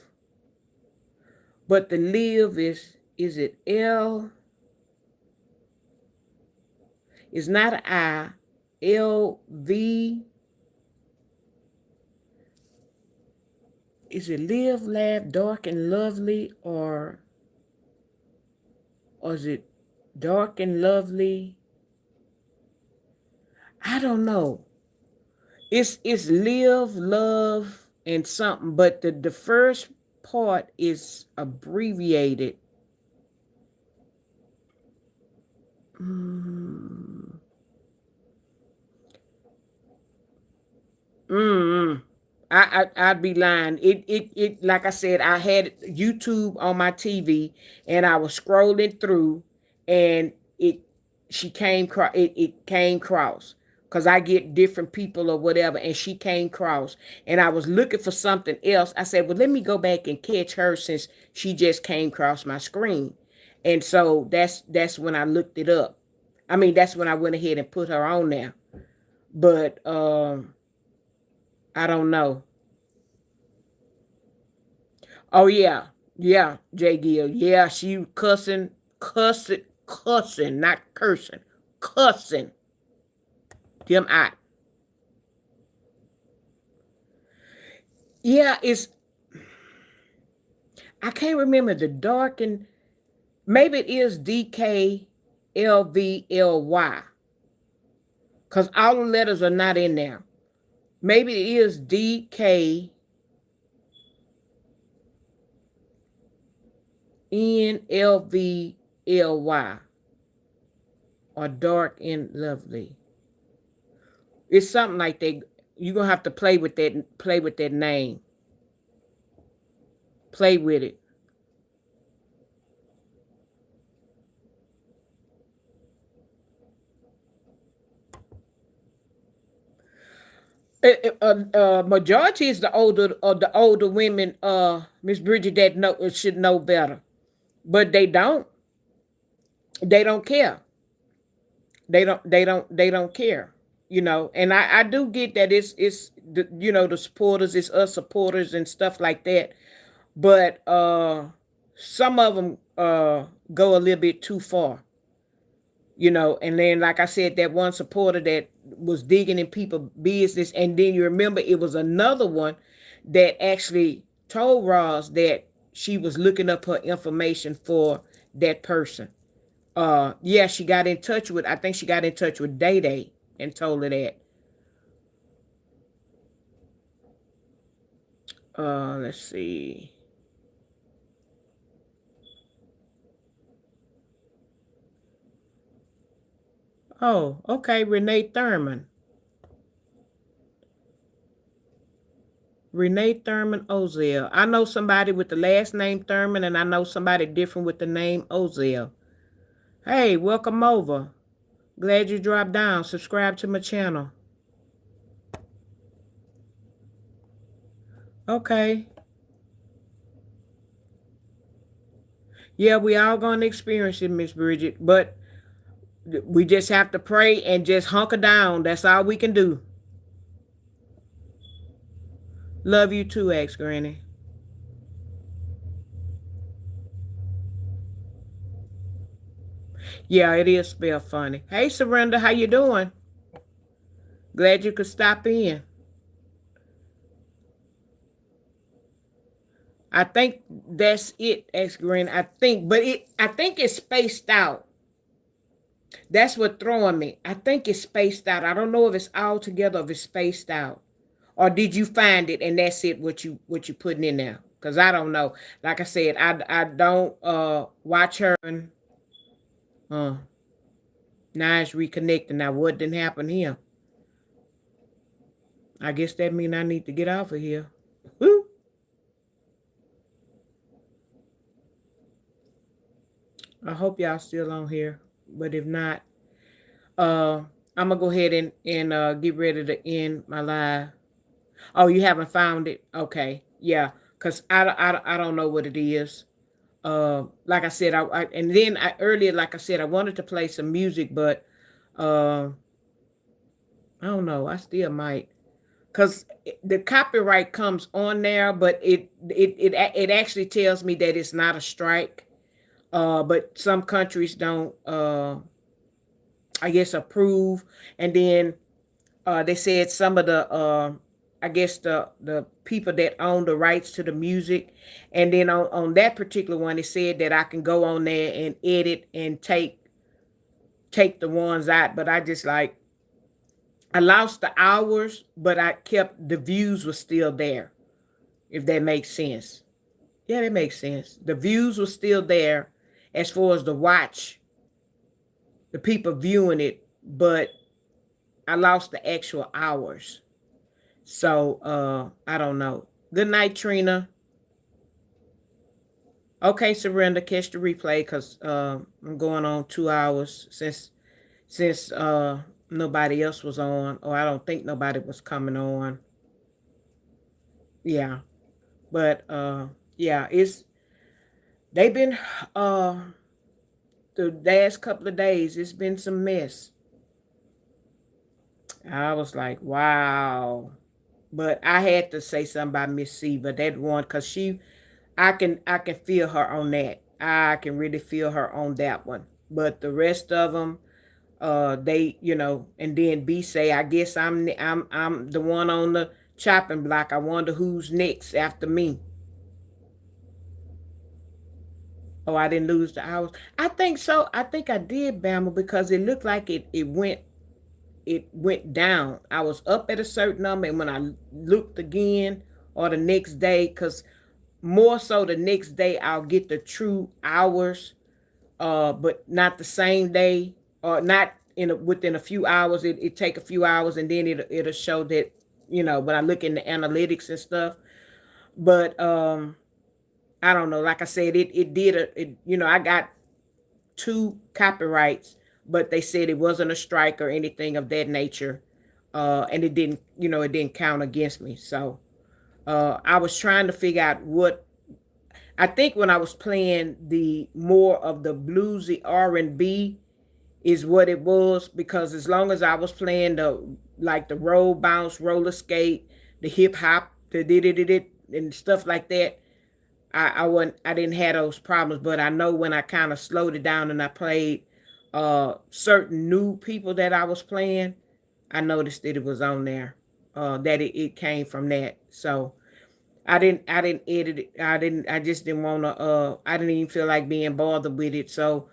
[SPEAKER 1] but the live is it L? It's not an I. LV. Is it live, laugh, dark, and lovely, or or is it Dark and Lovely? I don't know. It's Live, Love, and something, but the first part is abbreviated. Mm. Mm. I'd be lying. It like I said, I had YouTube on my TV and I was scrolling through and it she came it came cross because I get different people or whatever and she came cross and I was looking for something else. I said, well, let me go back and catch her since she just came across my screen. And so that's when I looked it up. I mean, that's when I went ahead and put her on there. But I don't know. Oh yeah, yeah, J. Gill. Yeah, she cussing, not cursing, cussing them out. Yeah, it's I can't remember the dark and maybe it is DKLVLY because all the letters are not in there. Maybe it is DKNLVLY or dark and lovely. It's something like that. You're gonna have to play with that name. Play with it. Majority is the older women, Miss Bridget, that should know better, but they don't care. They don't care. You know, and I do get that it's the the supporters, it's us supporters and stuff like that. But some of them go a little bit too far. And then like I said, that one supporter that was digging in people's business, and then you remember it was another one that actually told Roz that she was looking up her information for that person. Yeah, she got in touch with, I think she got in touch with Day Day and told her that. Let's see. Oh, okay, Renee Thurman. Renee Thurman Ozell. I know somebody with the last name Thurman, and I know somebody different with the name Ozell. Hey, welcome over. Glad you dropped down. Subscribe to my channel. Okay. Yeah, we all gonna experience it, Miss Bridget. But we just have to pray and just hunker down. That's all we can do. Love you too, ex Granny. Yeah, it is spell funny. Hey, Surrender, how you doing? Glad you could stop in. I think that's it, ex Granny. I think it's spaced out. That's what throwing me. I think it's spaced out. I don't know if it's all together or if it's spaced out. Or did you find it and that's it what you putting in there? Cause I don't know. Like I said, I don't watch her and uh now it's reconnecting. Now what didn't happen here? I guess that mean I need to get off of here. Woo. I hope y'all still on here. But if not, uh I'm gonna go ahead and get ready to end my live. Oh, you haven't found it? Okay. Yeah. Cause I don't know what it is. Like I said, and then earlier, like I said, I wanted to play some music, but uh, I don't know. I still might, cause the copyright comes on there, but it actually tells me that it's not a strike. But some countries don't, I guess, approve, and then they said some of the I guess the people that own the rights to the music. And then on that particular one, it said that I can go on there and edit and take the ones out. But I just like, I lost the hours, but I kept the views was still there, if that makes sense. Yeah, that makes sense. The views were still there as far as the watch, the people viewing it, but I lost the actual hours. So I don't know. Good night, Trina. Okay, Surrender, catch the replay because I'm going on 2 hours since nobody else was on, or I don't think nobody was coming on. Yeah. But yeah, it's they've been uh the last couple of days, it's been some mess. I was like, wow. But I had to say something about Miss C, but that one, cause I can feel her on that. I can really feel her on that one. But the rest of them, they, and then B say, I guess I'm the one on the chopping block. I wonder who's next after me. Oh, I didn't lose the hours. I think so. I think I did, Bama, because it looked like it went down. I was up at a certain number, and when I looked again, or the next day, because more so the next day I'll get the true hours, but not the same day, or not within a few hours. It take a few hours, and then it'll show that, when I look in the analytics and stuff. But I don't know. Like I said, it did I got two copyrights, but they said it wasn't a strike or anything of that nature. And it didn't count against me. So I was trying to figure out what I think when I was playing the more of the bluesy R&B is what it was, because as long as I was playing the roll bounce, roller skate, the hip hop, the did it and stuff like that, I didn't have those problems. But I know when I kind of slowed it down and I played certain new people that I was playing, I noticed that it was on there. That it came from that. So I didn't edit it. I just didn't wanna I didn't even feel like being bothered with it. So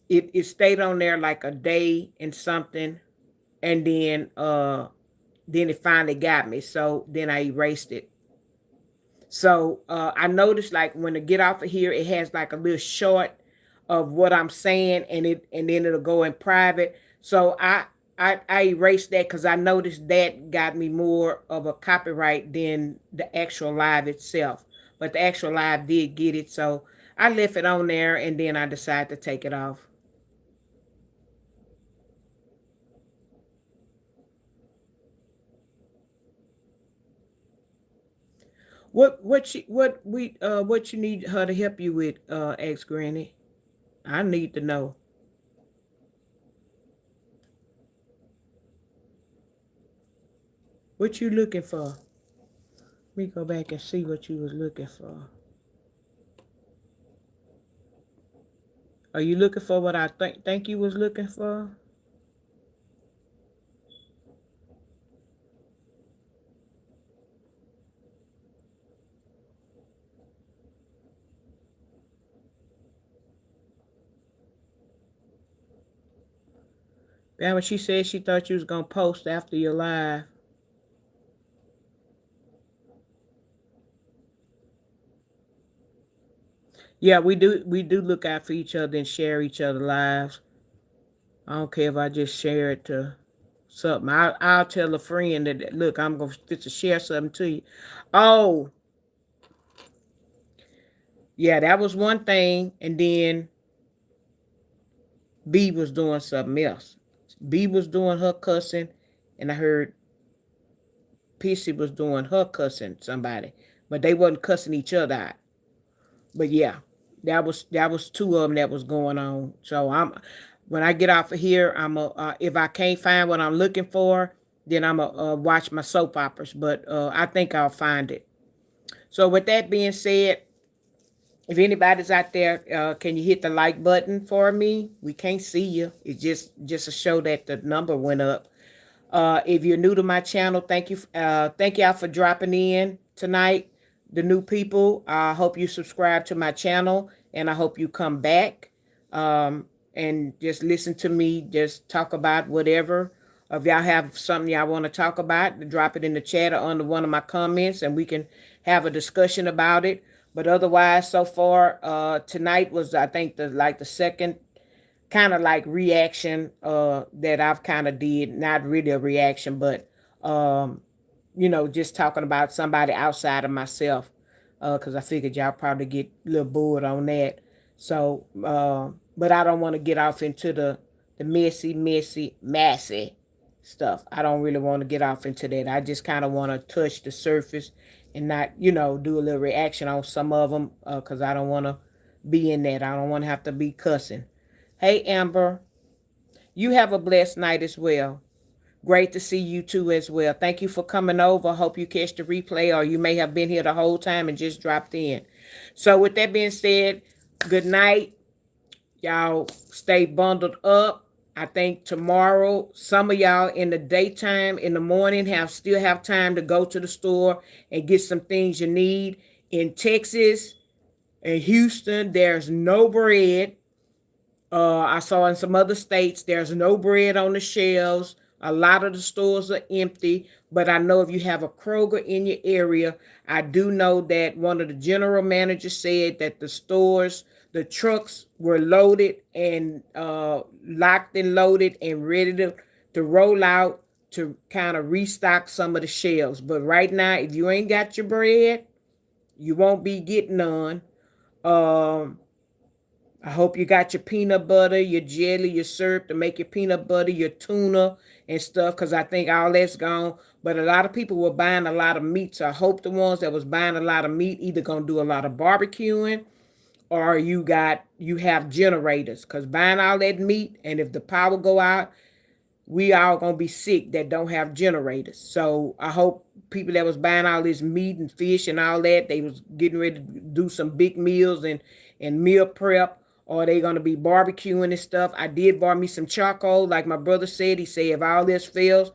[SPEAKER 1] it stayed on there like a day and something, and then it finally got me. So then I erased it. So I noticed, like, when I get off of here, it has like a little short of what I'm saying, and then it'll go in private. So I erased that because I noticed that got me more of a copyright than the actual live itself. But the actual live did get it, so I left it on there, and then I decided to take it off. What you need her to help you with, ex Granny? I need to know. What you looking for? Let me go back and see what you was looking for. Are you looking for what I think you was looking for? That what she said, she thought you was gonna post after your live. Yeah, we do look out for each other and share each other lives. I don't care if I just share it to something. I'll tell a friend that, look, I'm gonna just to share something to you. Oh, yeah, that was one thing, and then B was doing something else. B was doing her cussing, and I heard Pissy was doing her cussing somebody, but they wasn't cussing each other out. But yeah, that was two of them that was going on. So when I get off of here, if I can't find what I'm looking for, then I'm a watch my soap operas. But I think I'll find it. So with that being said, if anybody's out there, can you hit the like button for me? We can't see you. It's just to show that the number went up. If you're new to my channel, thank y'all for dropping in tonight. The new people, I hope you subscribe to my channel, and I hope you come back and just listen to me just talk about whatever. If y'all have something y'all want to talk about, drop it in the chat or under one of my comments, and we can have a discussion about it. But otherwise, so far, tonight was, I think, the second kind of like reaction that I've kind of did. Not really a reaction, but um just talking about somebody outside of myself, because I figured y'all probably get a little bored on that. So but I don't want to get off into the messy stuff. I don't really want to get off into that. I just kind of want to touch the surface and not, do a little reaction on some of them, because I don't want to be in that. I don't want to have to be cussing. Hey, Amber, you have a blessed night as well. Great to see you too as well. Thank you for coming over. Hope you catch the replay, or you may have been here the whole time and just dropped in. So with that being said, good night. Y'all stay bundled up. I think tomorrow, some of y'all in the daytime, in the morning, still have time to go to the store and get some things you need. In Texas and Houston, there's no bread. I saw in some other states there's no bread on the shelves. A lot of the stores are empty, but I know if you have a Kroger in your area, I do know that one of the general managers said that the trucks were loaded and locked and loaded and ready to roll out to kind of restock some of the shelves. But right now, if you ain't got your bread, you won't be getting none. Um, I hope you got your peanut butter, your jelly, your syrup to make your peanut butter, your tuna and stuff, because I think all that's gone. But a lot of people were buying a lot of meat. So I hope the ones that was buying a lot of meat either gonna do a lot of barbecuing, or you have generators. Because buying all that meat, and if the power go out, we all gonna be sick that don't have generators. So I hope people that was buying all this meat and fish and all that, they was getting ready to do some big meals and meal prep, or they gonna be barbecuing and stuff. I did buy me some charcoal, like my brother said. He said if all this fails,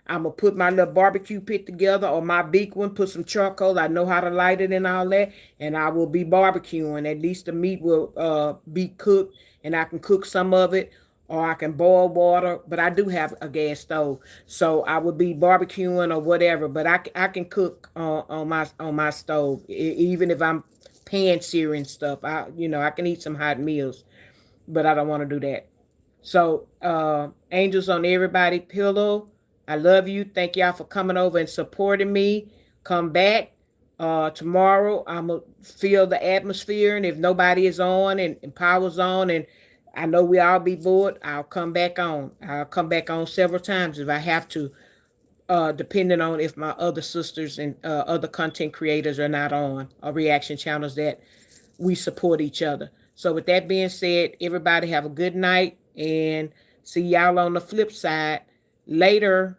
[SPEAKER 1] I'm gonna put my little barbecue pit together, or my big one, put some charcoal. I know how to light it and all that, and I will be barbecuing. At least the meat will be cooked, and I can cook some of it, or I can boil water. But I do have a gas stove, so I would be barbecuing or whatever. But I can cook on my stove, even if I'm pan searing stuff. I can eat some hot meals, but I don't want to do that. So, angels on everybody pillow. I love you. Thank y'all for coming over and supporting me. Come back. Tomorrow, I'm going to feel the atmosphere. And if nobody is on and power's on, and I know we all be bored, I'll come back on. I'll come back on several times if I have to, depending on if my other sisters and other content creators are not on, or reaction channels that we support each other. So with that being said, everybody have a good night, and see y'all on the flip side later.